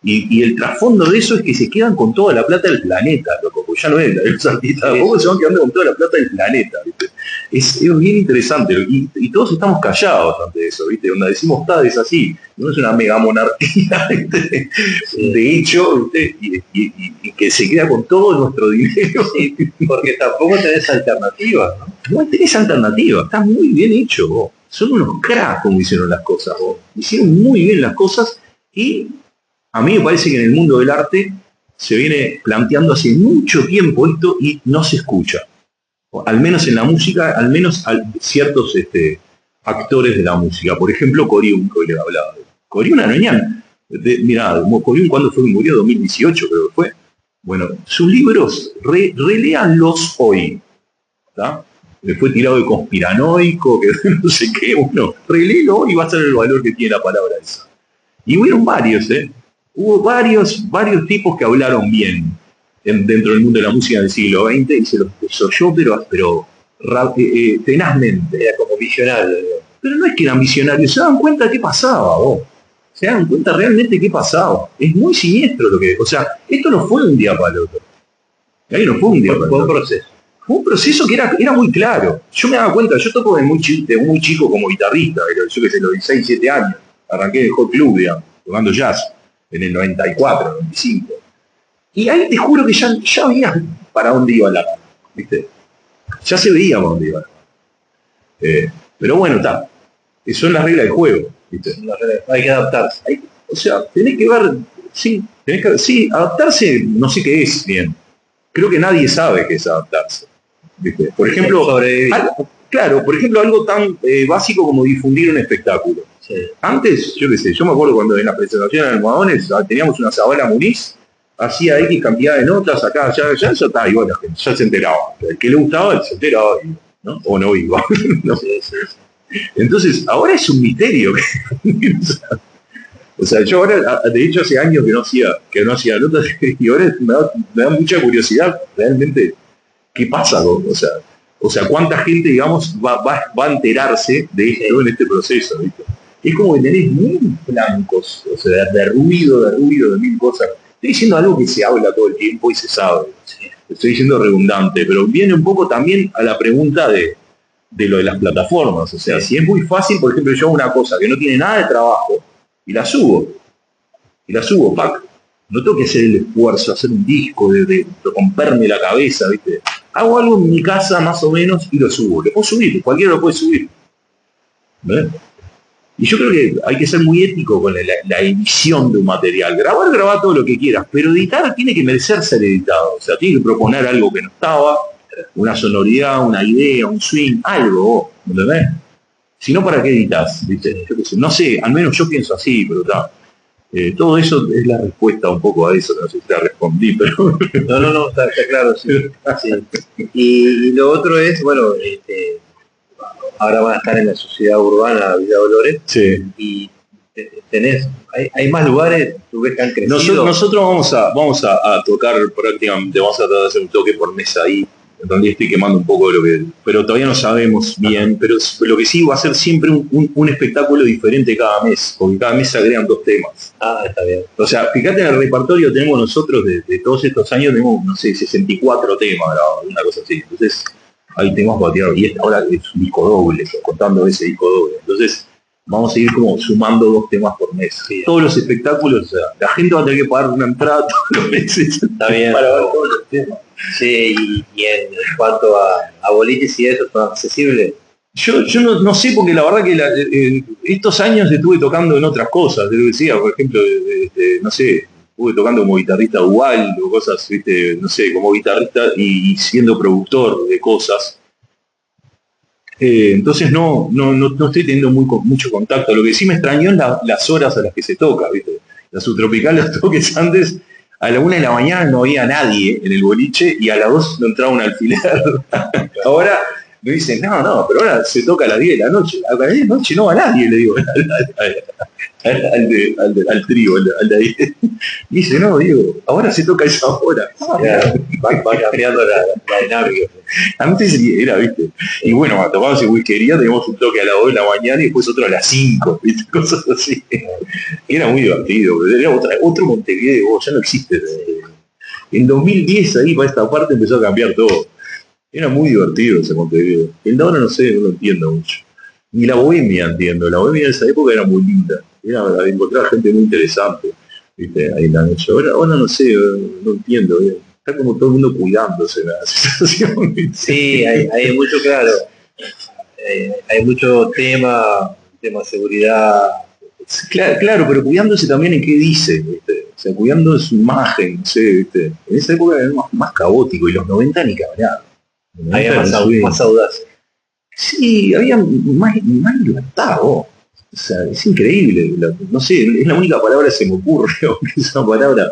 Y el trasfondo de eso es que se quedan con toda la plata del planeta, loco, porque ya no es los artistas, tampoco se van quedando con toda la plata del planeta, ¿viste? Es bien interesante, y todos estamos callados ante eso, ¿viste? Donde decimos es así, no es una mega monarquía, ¿viste? De hecho, ¿viste? Y que se queda con todo nuestro dinero. Sí, porque tampoco tenés alternativa, ¿no? No tenés alternativa, está muy bien hecho, vos. Son unos cracks como hicieron las cosas, vos. Hicieron muy bien las cosas y a mí me parece que en el mundo del arte se viene planteando hace mucho tiempo esto y no se escucha. Al menos en la música, al menos ciertos actores de la música. Por ejemplo, Corium, que hoy le hablaba. Corium Aroñán. Mirá, Corium, ¿cuándo fue que murió? 2018 creo que fue. Bueno, sus libros, reléanlos hoy. ¿Tá? Le fue tirado de conspiranoico, que no sé qué. Bueno, reléelo hoy y va a ser el valor que tiene la palabra esa. Y hubieron varios, Hubo varios tipos que hablaron bien dentro del mundo de la música del siglo XX y se los desoyó, pero tenazmente. Era como visionario. Pero no es que eran visionarios, se daban cuenta de qué pasaba, vos. Se daban cuenta realmente qué pasaba. Es muy siniestro lo que... O sea, esto no fue de un día para el otro. Ahí no fue un día para el otro. Fue un proceso. Fue un proceso que era muy claro. Yo me daba cuenta, yo toco de muy chico como guitarrista, yo que sé, los 16, 7 años. Arranqué de Hot Club, digamos, tocando jazz. En el 94, 95. Y ahí te juro que ya veías para dónde iba la mano, ¿viste? Ya se veía para dónde iba la mano. Pero bueno, está. Son las reglas del juego, ¿viste? Hay que adaptarse. O sea, tenés que ver, sí, adaptarse no sé qué es bien. Creo que nadie sabe qué es adaptarse, ¿viste? Por ejemplo, por ejemplo, algo tan básico como difundir un espectáculo. Sí. Antes, yo qué sé, yo me acuerdo cuando en la presentación de Almohadones teníamos una Zabala Muniz, hacía X cantidad de notas, acá, ya está, igual la gente ya se enteraba. El que le gustaba, se enteraba, ¿no? O no iba. ¿No? Sí. Entonces, ahora es un misterio. O sea, yo ahora, de hecho, hace años que no hacía notas, y ahora me da mucha curiosidad realmente qué pasa, o sea, cuánta gente, digamos, va a enterarse de esto en este proceso, ¿viste? Es como que tenés mil blancos, o sea, de ruido, de mil cosas. Estoy diciendo algo que se habla todo el tiempo y se sabe. Estoy diciendo redundante, pero viene un poco también a la pregunta de lo de las plataformas. O sea, si es muy fácil, por ejemplo, yo hago una cosa que no tiene nada de trabajo y la subo, pack. No tengo que hacer el esfuerzo, hacer un disco, de romperme la cabeza, ¿viste? Hago algo en mi casa más o menos y lo subo. Lo puedo subir, cualquiera lo puede subir. ¿Ves? Y yo creo que hay que ser muy ético con la edición de un material. Grabar todo lo que quieras, pero editar tiene que merecer ser editado. O sea, tiene que proponer algo que no estaba, una sonoridad, una idea, un swing, algo, ¿entendés? Si no, ¿para qué editas? ¿Viste? Yo qué sé, no sé, al menos yo pienso así, pero está. Todo eso es la respuesta un poco a eso, no sé si te respondí, pero... No, está claro, sí. Y lo otro es, bueno, ahora van a estar en la sociedad urbana Villa Dolores, y hay más lugares, tú ves que han crecido. Nosotros vamos a tocar prácticamente, vamos a tratar de hacer un toque por mesa ahí, en donde estoy quemando un poco de lo que... Pero todavía no sabemos bien, pero lo que sí va a ser siempre un espectáculo diferente cada mes, porque cada mes se agregan 2 temas. Ah, está bien. O sea, fíjate en el repertorio tenemos nosotros, de todos estos años, tenemos, no sé, 64 temas grabados, una cosa así. Entonces, hay temas para tirar, y ahora es un disco doble, contando ese disco doble. Entonces, vamos a ir como sumando 2 temas por mes. Sí, todos los espectáculos, o sea, la gente va a tener que pagar una entrada todos los meses. Está bien. Para ver todos los temas. Sí, y en cuanto a boliches y eso, ¿son accesibles? Yo no sé, porque la verdad que estos años estuve tocando en otras cosas. Te lo decía, por ejemplo, no sé, estuve tocando como guitarrista dual o cosas, ¿viste? No sé, como guitarrista y siendo productor de cosas. Entonces no estoy teniendo mucho contacto. Lo que sí me extrañó es las horas a las que se toca, ¿viste? La Subtropical, los toques antes, a la 1 de la mañana no había nadie en el boliche y a las 2 no entraba un alfiler. Me dicen, no, pero ahora se toca a las 10 de la noche. A las 10 de la noche no va nadie, le digo, al trío, al de ahí. Y dice, no, digo, ahora se toca a esa hora. Va cambiando la dinámica. Antes era, viste. Y bueno, tocábamos en whiskería, teníamos un toque a las 2 de la mañana y después otro a las 5, viste, cosas así. Era muy divertido, pero era otro Montevideo, ya no existe. En 2010 ahí para esta parte empezó a cambiar todo. Era muy divertido ese Montevideo. El de ahora no sé, no lo entiendo mucho. Ni la bohemia entiendo. La bohemia de esa época era muy linda. Era encontrar gente muy interesante, viste, ahí en la noche. Ahora no sé, no entiendo. Está como todo el mundo cuidándose la situación. Sí, hay mucho, claro. Hay mucho tema de seguridad. Claro, pero cuidándose también en qué dice, ¿viste? O sea, cuidando de su imagen, no sé, ¿viste? En esa época era más caótico y los 90 ni cabreado. Había más audacia. Sí, había más libertad, vos. O sea, es increíble. No sé, es la única palabra que se me ocurre, aunque es una palabra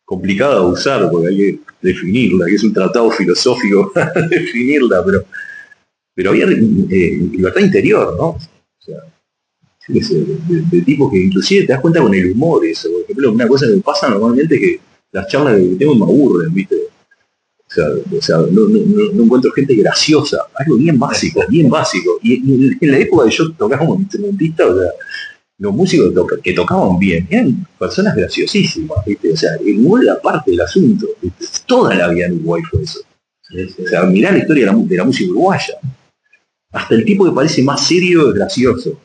complicada de usar porque hay que definirla, que es un tratado filosófico para definirla, pero había libertad interior, ¿no? O sea, de tipo que inclusive te das cuenta con el humor eso. Por ejemplo, una cosa que me pasa normalmente es que las charlas que tengo me aburren, ¿viste? O sea, no encuentro gente graciosa, algo bien básico, bien básico. Y en la época que yo tocaba como instrumentista, o sea, los músicos que tocaban bien eran personas graciosísimas, ¿viste? O sea, el humor era parte del asunto, ¿viste? Toda la vida en Uruguay fue eso. O sea, mirá la historia de la música uruguaya. Hasta el tipo que parece más serio es gracioso.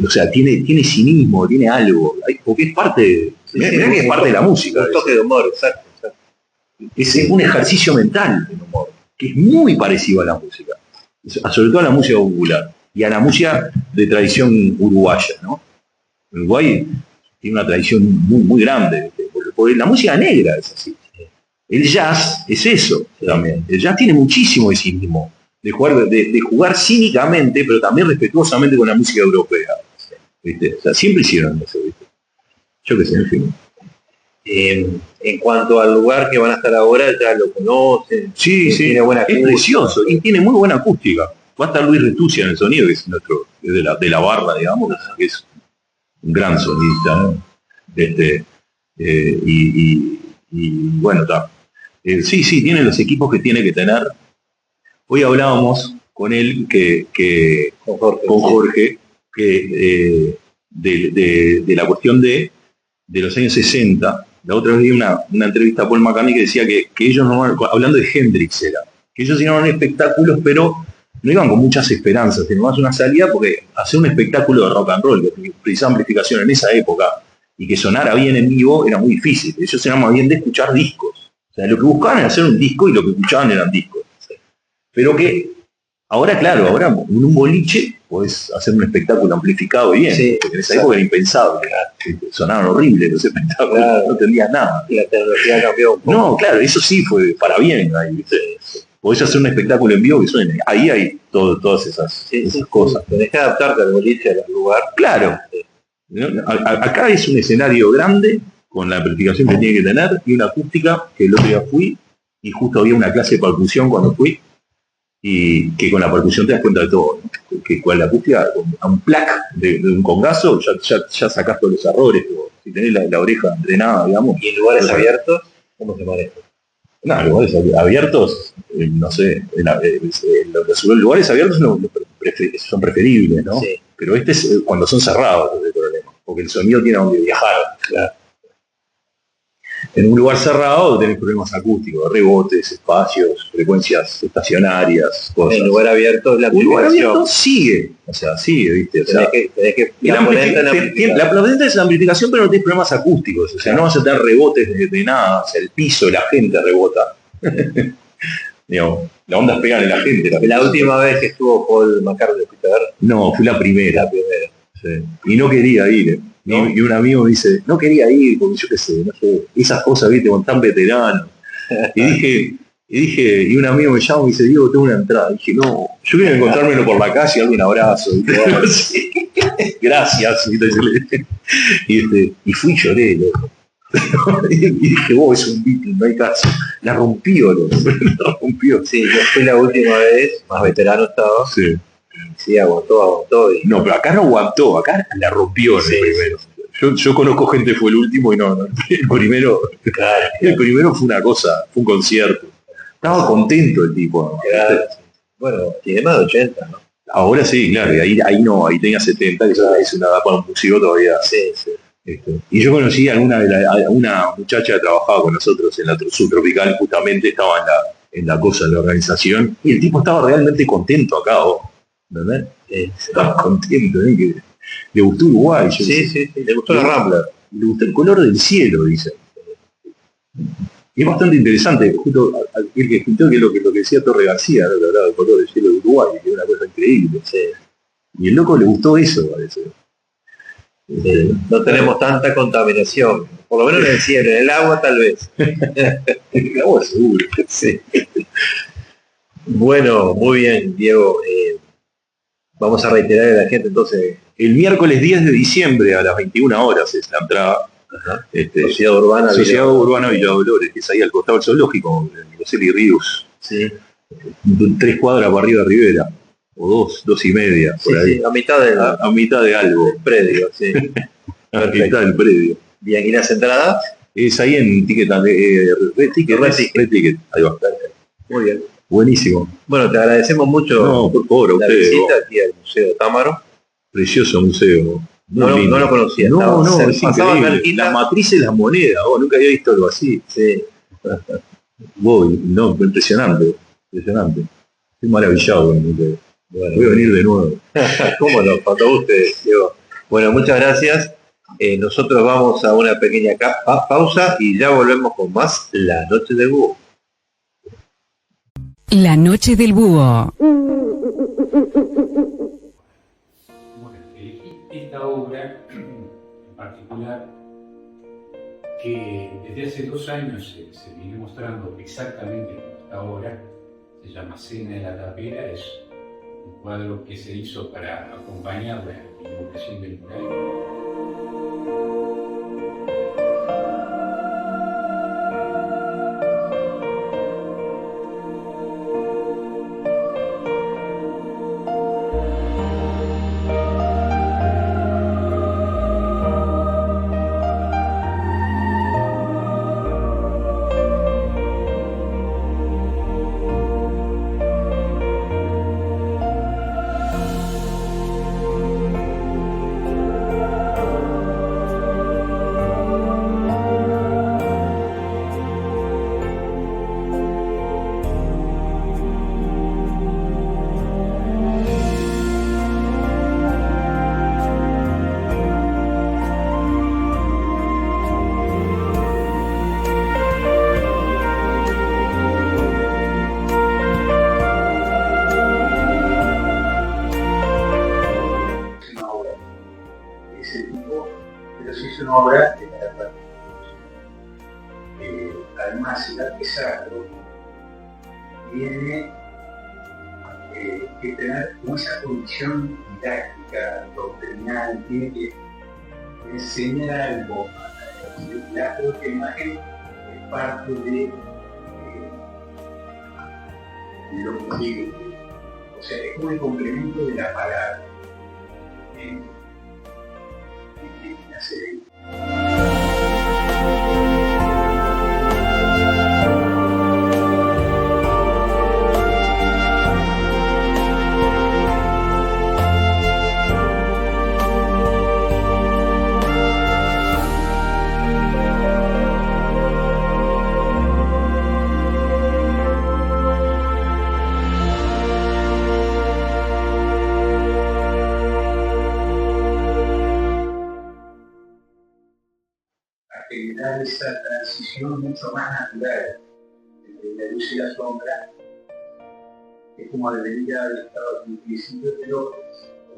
O sea, tiene cinismo, tiene algo, porque es parte, mirá que es parte de la música. Un toque de humor, exacto. Es un ejercicio mental el humor, que es muy parecido a la música, sobre todo a la música popular y a la música de tradición uruguaya, ¿no? Uruguay tiene una tradición muy grande, porque la música negra es así. El jazz es eso también. El jazz tiene muchísimo de cinismo, de jugar cínicamente, pero también respetuosamente con la música europea, ¿viste? O sea, siempre hicieron eso, ¿viste? Yo qué sé, en fin. En cuanto al lugar que van a estar ahora, ya lo conocen. Sí, tiene buena es precioso y tiene muy buena acústica. Va a estar Luis Restuccia en el sonido, que es de la barra, digamos, que es un gran sonista, ¿no? Y bueno, está. Sí, tiene los equipos que tiene que tener. Hoy hablábamos con él, con Jorge, que de la cuestión de los años 60. La otra vez vi una entrevista a Paul McCartney que decía que ellos, hablando de Hendrix era, que ellos iban a espectáculos, pero no iban con muchas esperanzas, sino más una salida, porque hacer un espectáculo de rock and roll, de precisar amplificación en esa época, y que sonara bien en vivo, era muy difícil. Ellos eran más bien de escuchar discos. O sea, lo que buscaban era hacer un disco y lo que escuchaban eran discos. Pero que ahora, claro, ahora en un boliche podés hacer un espectáculo amplificado y bien, sí, porque en esa época era impensable, sonaban horribles los espectáculos, claro, no entendías nada. Y la tecnología cambió un poco. No, claro, eso sí fue para bien ahí, ¿viste? Podés hacer un espectáculo en vivo que suene. Ahí hay todas esas cosas. Tenés que adaptarte al boliche, al lugar. Claro. Acá es un escenario grande, con la amplificación que tiene que tener, y una acústica, que el otro día fui, y justo había una clase de percusión cuando fui, y que con la percusión te das cuenta de todo, ¿no? Que con la acústica, a un plac de un congazo, ya sacás todos los errores, si tenés la oreja entrenada, digamos. ¿Y en lugares abiertos? ¿Cómo se maneja? No, lugares abiertos, no sé, los lugares abiertos son preferibles, ¿no? Sí. Pero este es cuando son cerrados el problema, porque el sonido tiene donde viajar. Claro. En un lugar cerrado tenés problemas acústicos, rebotes, espacios, frecuencias estacionarias, cosas. En lugar abierto la amplificación. Un lugar abierto sigue, ¿viste? O sea, tenés que la potente es la amplificación, pero no tenés problemas acústicos, o sea, no vas a tener rebotes de nada, o sea, el piso, la gente rebota. Digamos, las ondas pegan en la gente. La última vez que estuvo Paul McCartney, ¿fuiste a ver? No, fui la primera. Sí. Y no quería ir. ¿No? Y un amigo me dice, no quería ir, porque yo qué sé, no sé, esas cosas, viste, con tan veteranos. Y un amigo me llama y me dice, Diego, tengo una entrada. Y dije, no, yo quería encontrármelo por la calle, darle un abrazo. Sí. Gracias. Y fui y lloré, loco. Y dije, es un Beatle, no hay caso. La rompió, la rompió. Sí, yo fui la última vez, más veterano estaba. Sí. Sí, aguantó. No, pero acá no aguantó, acá la rompió en el primero. Yo conozco gente que fue el último y no, el primero, claro. El primero fue una cosa, fue un concierto. Estaba contento el tipo. Claro. Bueno, tiene más de 80, ¿no? Ahora sí, claro, y ahí no, ahí tenía 70, que ya es una edad para un músico todavía. Sí. Y yo conocí a una muchacha que trabajaba con nosotros en la Subtropical, justamente estaba en la organización, y el tipo estaba realmente contento acá, ¿verdad? Estaba contento, que le gustó Uruguay. Sí, le gustó la Rambla. Le gustó el color del cielo, dice. Y es bastante interesante, justo el que escuchó que lo que decía Torre García, ¿no? Que hablaba del color del cielo de Uruguay, que es una cosa increíble. Sí. Y el loco le gustó eso, parece. No tenemos tanta contaminación, por lo menos en el cielo, en el agua tal vez. El agua seguro. Sí. Bueno, muy bien, Diego. Vamos a reiterar a la gente entonces. El miércoles 10 de diciembre a las 21 horas es la entrada. Sociedad Urbana Villa Dolores, que es ahí al costado del zoológico, en Roseli Ríos. Sí. 3 cuadras para arriba de Rivera. O 2,5, por ahí. Sí, a mitad de algo. El predio, sí. A mitad del predio. Bien, ¿y las entradas? Es ahí en Red Ticket. Ahí va. Muy bien. Buenísimo. Bueno, te agradecemos mucho por favor, la ustedes, visita aquí al Museo Támaro. Precioso museo. No lo conocía. No, es increíble. Las matrices y las monedas, nunca había visto algo así. Sí. Impresionante. Estoy maravillado con ustedes. Bueno, voy a venir de nuevo. ¿Cómo no? Cuando ustedes, Diego. Bueno, muchas gracias. Nosotros vamos a una pequeña pausa y ya volvemos con más La Noche del Búho. La Noche del Búho. Elegí esta obra en particular que desde hace 2 años se viene mostrando exactamente como esta obra. Se llama Cena de la Tapera, es un cuadro que se hizo para acompañar la inauguración del mural. Obra de la además el arte sacro tiene que tener como esa condición didáctica, doctrinal, tiene que enseñar algo. La propia imagen es parte de lo que, o sea, es como el complemento de la palabra en la serie. Generar esa transición mucho más natural entre la luz y la sombra, es como debería haber estado en un principio, pero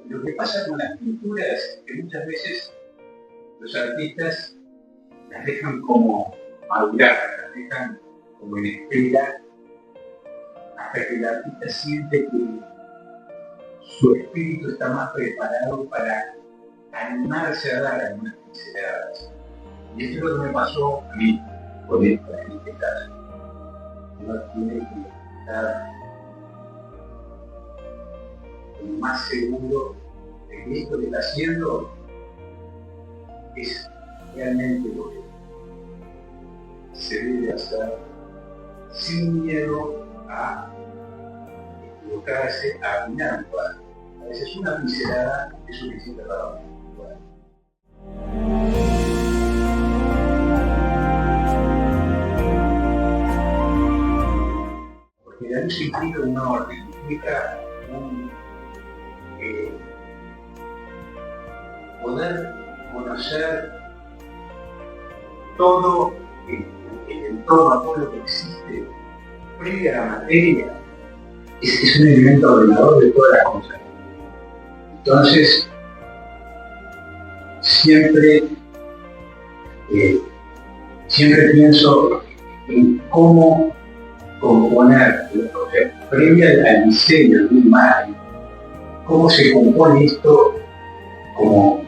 lo que pasa con las pinturas es que muchas veces los artistas las dejan como madurar, las dejan como en espera, hasta que el artista siente que su espíritu está más preparado para animarse a dar algunas pinceladas. Y esto es lo que me pasó a mí con esto en este caso. Uno tiene que estar como más seguro de que esto que está haciendo es realmente lo que se debe hacer sin miedo a equivocarse, a afinar un cuadro. A veces una pincelada es suficiente para un cuadro. Porque la luz implica un orden, implica poder conocer todo el entorno, todo lo que existe previo a la materia, es un elemento ordenador de todas las cosas. Entonces, siempre pienso en cómo componer, previo al diseño de un imagen, cómo se compone esto como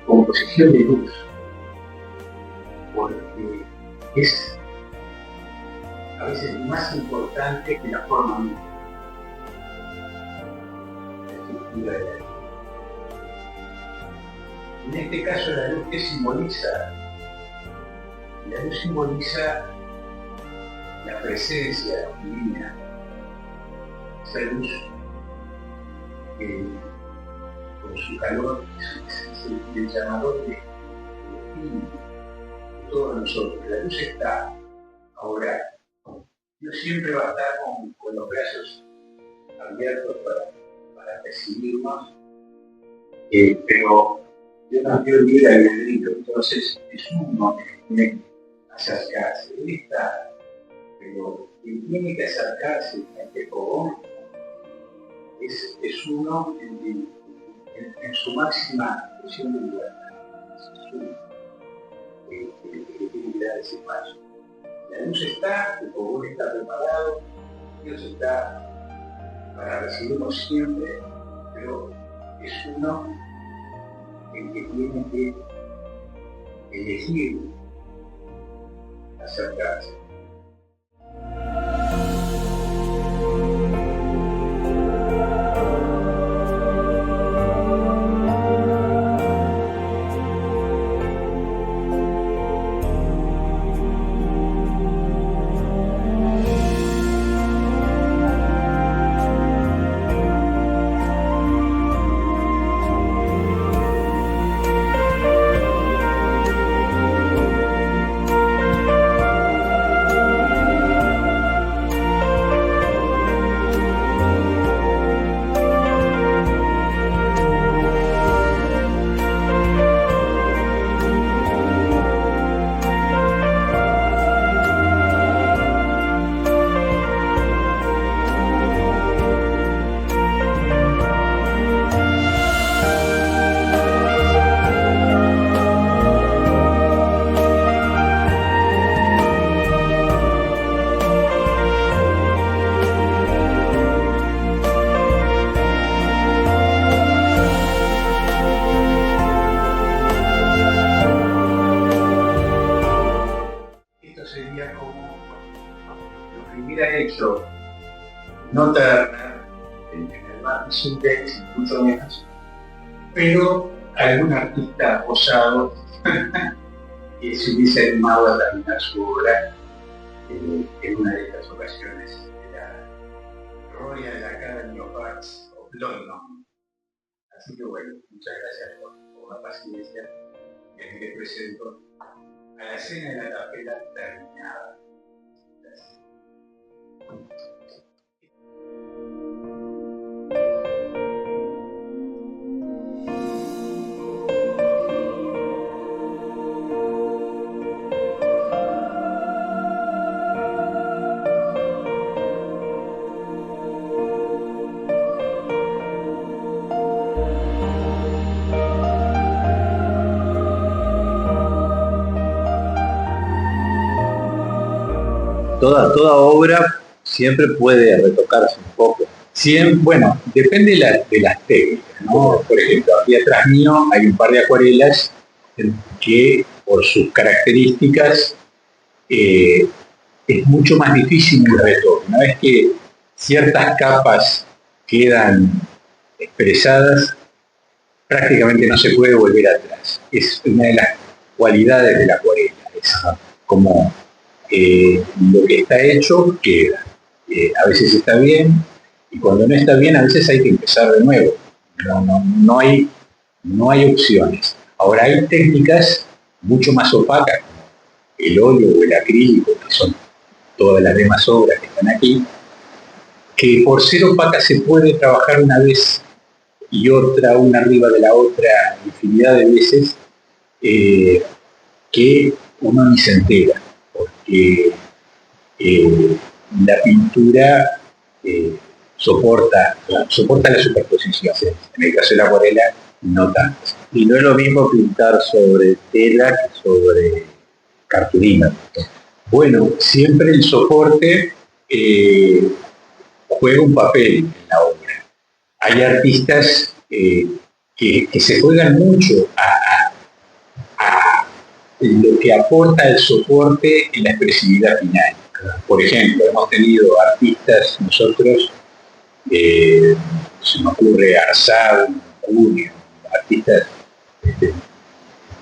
composición de luz. Porque es a veces más importante que la forma misma. La estructura de la luz. En este caso la luz, ¿qué simboliza? La luz simboliza la presencia divina. Esa luz con su calor es el llamador de espíritu de todos nosotros. La luz está. Ahora, Dios siempre va a estar con los brazos abiertos para recibirnos, pero Dios nos dio libre albedrío, entonces es uno que tiene que acercarse. Él está, pero quien tiene que acercarse a este fogón es uno en su máxima expresión de libertad. Es uno que tiene que dar ese paso. La luz está, el fogón está preparado, Dios está para recibirnos siempre, pero es uno el que tiene que elegir acercarse. No Turner, en el Matrix Index, mucho menos, pero algún artista osado que se hubiese animado a terminar su obra en una de estas ocasiones de la Royal Academy of Arts of London. Así que bueno, muchas gracias por la paciencia que les presento a la escena de la tapela terminada. Gracias. Toda obra siempre puede retocarse un poco. Bueno, depende de las técnicas, ¿no? Por ejemplo, aquí atrás mío hay un par de acuarelas que por sus características, es mucho más difícil el retorno. Una vez que ciertas capas quedan expresadas, prácticamente no se puede volver atrás. Es una de las cualidades de la acuarela, es como lo que está hecho queda. A veces está bien, y cuando no está bien, a veces hay que empezar de nuevo. No hay opciones. Ahora hay técnicas mucho más opacas, como el óleo o el acrílico, que son todas las demás obras que están aquí, que por ser opacas se puede trabajar una vez y otra, una arriba de la otra, infinidad de veces, que uno ni se entera, porque la pintura soporta la superposición. En el caso de la acuarela, no tanto. Y no es lo mismo pintar sobre tela que sobre cartulina. Bueno, siempre el soporte juega un papel en la obra. Hay artistas que se juegan mucho a lo que aporta el soporte en la expresividad final. Por ejemplo, hemos tenido artistas nosotros, se me ocurre Arzab, Cunio, artistas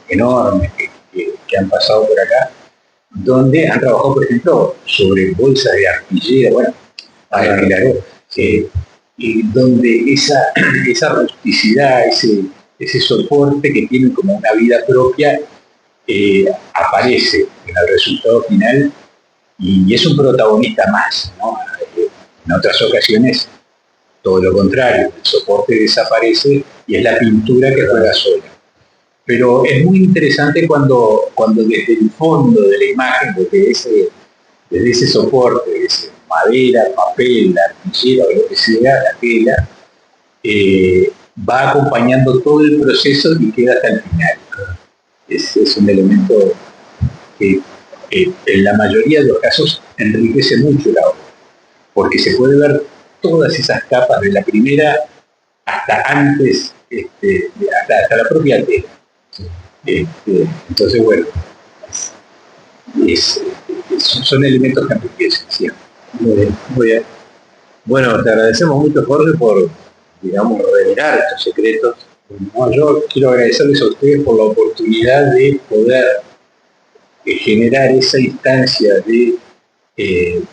enormes que han pasado por acá, donde han trabajado, por ejemplo, sobre bolsas de artillera, bueno, y donde esa rusticidad, ese soporte que tiene como una vida propia, aparece en el resultado final y es un protagonista más, ¿no? En otras ocasiones, todo lo contrario, el soporte desaparece y es la pintura que juega sola. Pero es muy interesante cuando desde el fondo de la imagen, desde ese soporte, desde madera, papel, artillera o lo que sea, la tela, va acompañando todo el proceso y queda hasta el final. Es un elemento que en la mayoría de los casos enriquece mucho la obra, porque se puede ver todas esas capas de la primera hasta antes, hasta la propia tela. Entonces, bueno, son elementos que enriquecen siempre. Muy bien. Bueno, te agradecemos mucho, Jorge, por, digamos, revelar estos secretos. No, yo quiero agradecerles a ustedes por la oportunidad de poder generar esa instancia de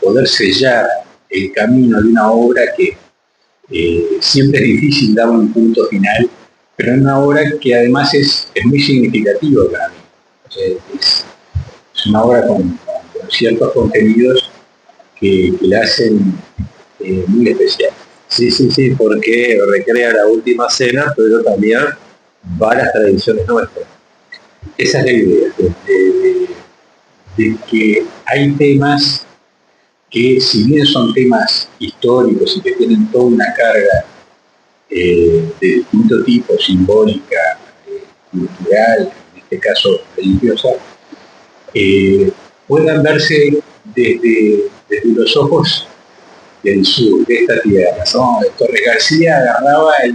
poder sellar el camino de una obra que siempre es difícil dar un punto final, pero es una obra que además es muy significativa para mí. O sea, es una obra con ciertos contenidos que la hacen muy especial. Sí, porque recrea la última cena, pero también va a las tradiciones nuestras. Esa es la idea, de que hay temas que, si bien son temas históricos y que tienen toda una carga de distinto tipo, simbólica, cultural, en este caso religiosa, puedan verse desde los ojos del sur, de esta tierra, ¿no? Torres García agarraba a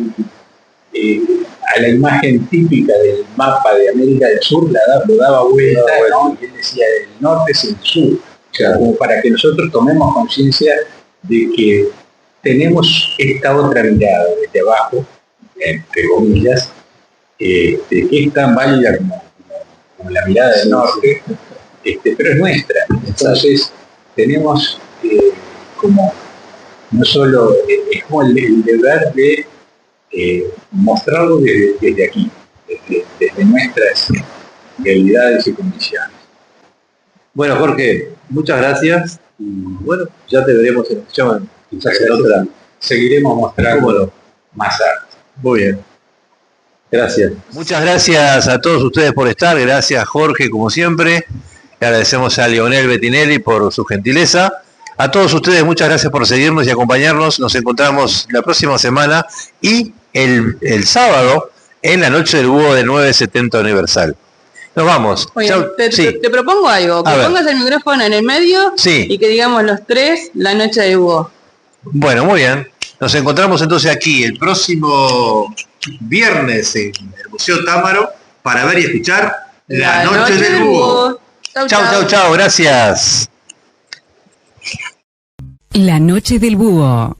la imagen típica del mapa de América del Sur, lo daba vuelta, ¿no? Y él decía, el norte es el sur. O sea, como para que nosotros tomemos conciencia de que tenemos esta otra mirada desde abajo, entre comillas, que es tan válida como la mirada del norte, pero es nuestra. Entonces, tenemos como no solo, es como el deber de mostrarlo desde aquí, desde nuestras realidades y condiciones. Bueno, Jorge, muchas gracias. Y bueno, ya te veremos en acción, quizás en otra. Seguiremos mostrando más arte. Muy bien. Gracias. Muchas gracias a todos ustedes por estar. Gracias, Jorge, como siempre. Le agradecemos a Lionel Bettinelli por su gentileza. A todos ustedes, muchas gracias por seguirnos y acompañarnos. Nos encontramos la próxima semana y el sábado en la Noche del Búho de 970 Universal. Nos vamos. Oye, te propongo algo, que pongas el micrófono en el medio y que digamos los tres la Noche del Búho. Bueno, muy bien. Nos encontramos entonces aquí el próximo viernes en el Museo Támaro para ver y escuchar La Noche del Búho. Chau, chau, gracias. La Noche del Búho.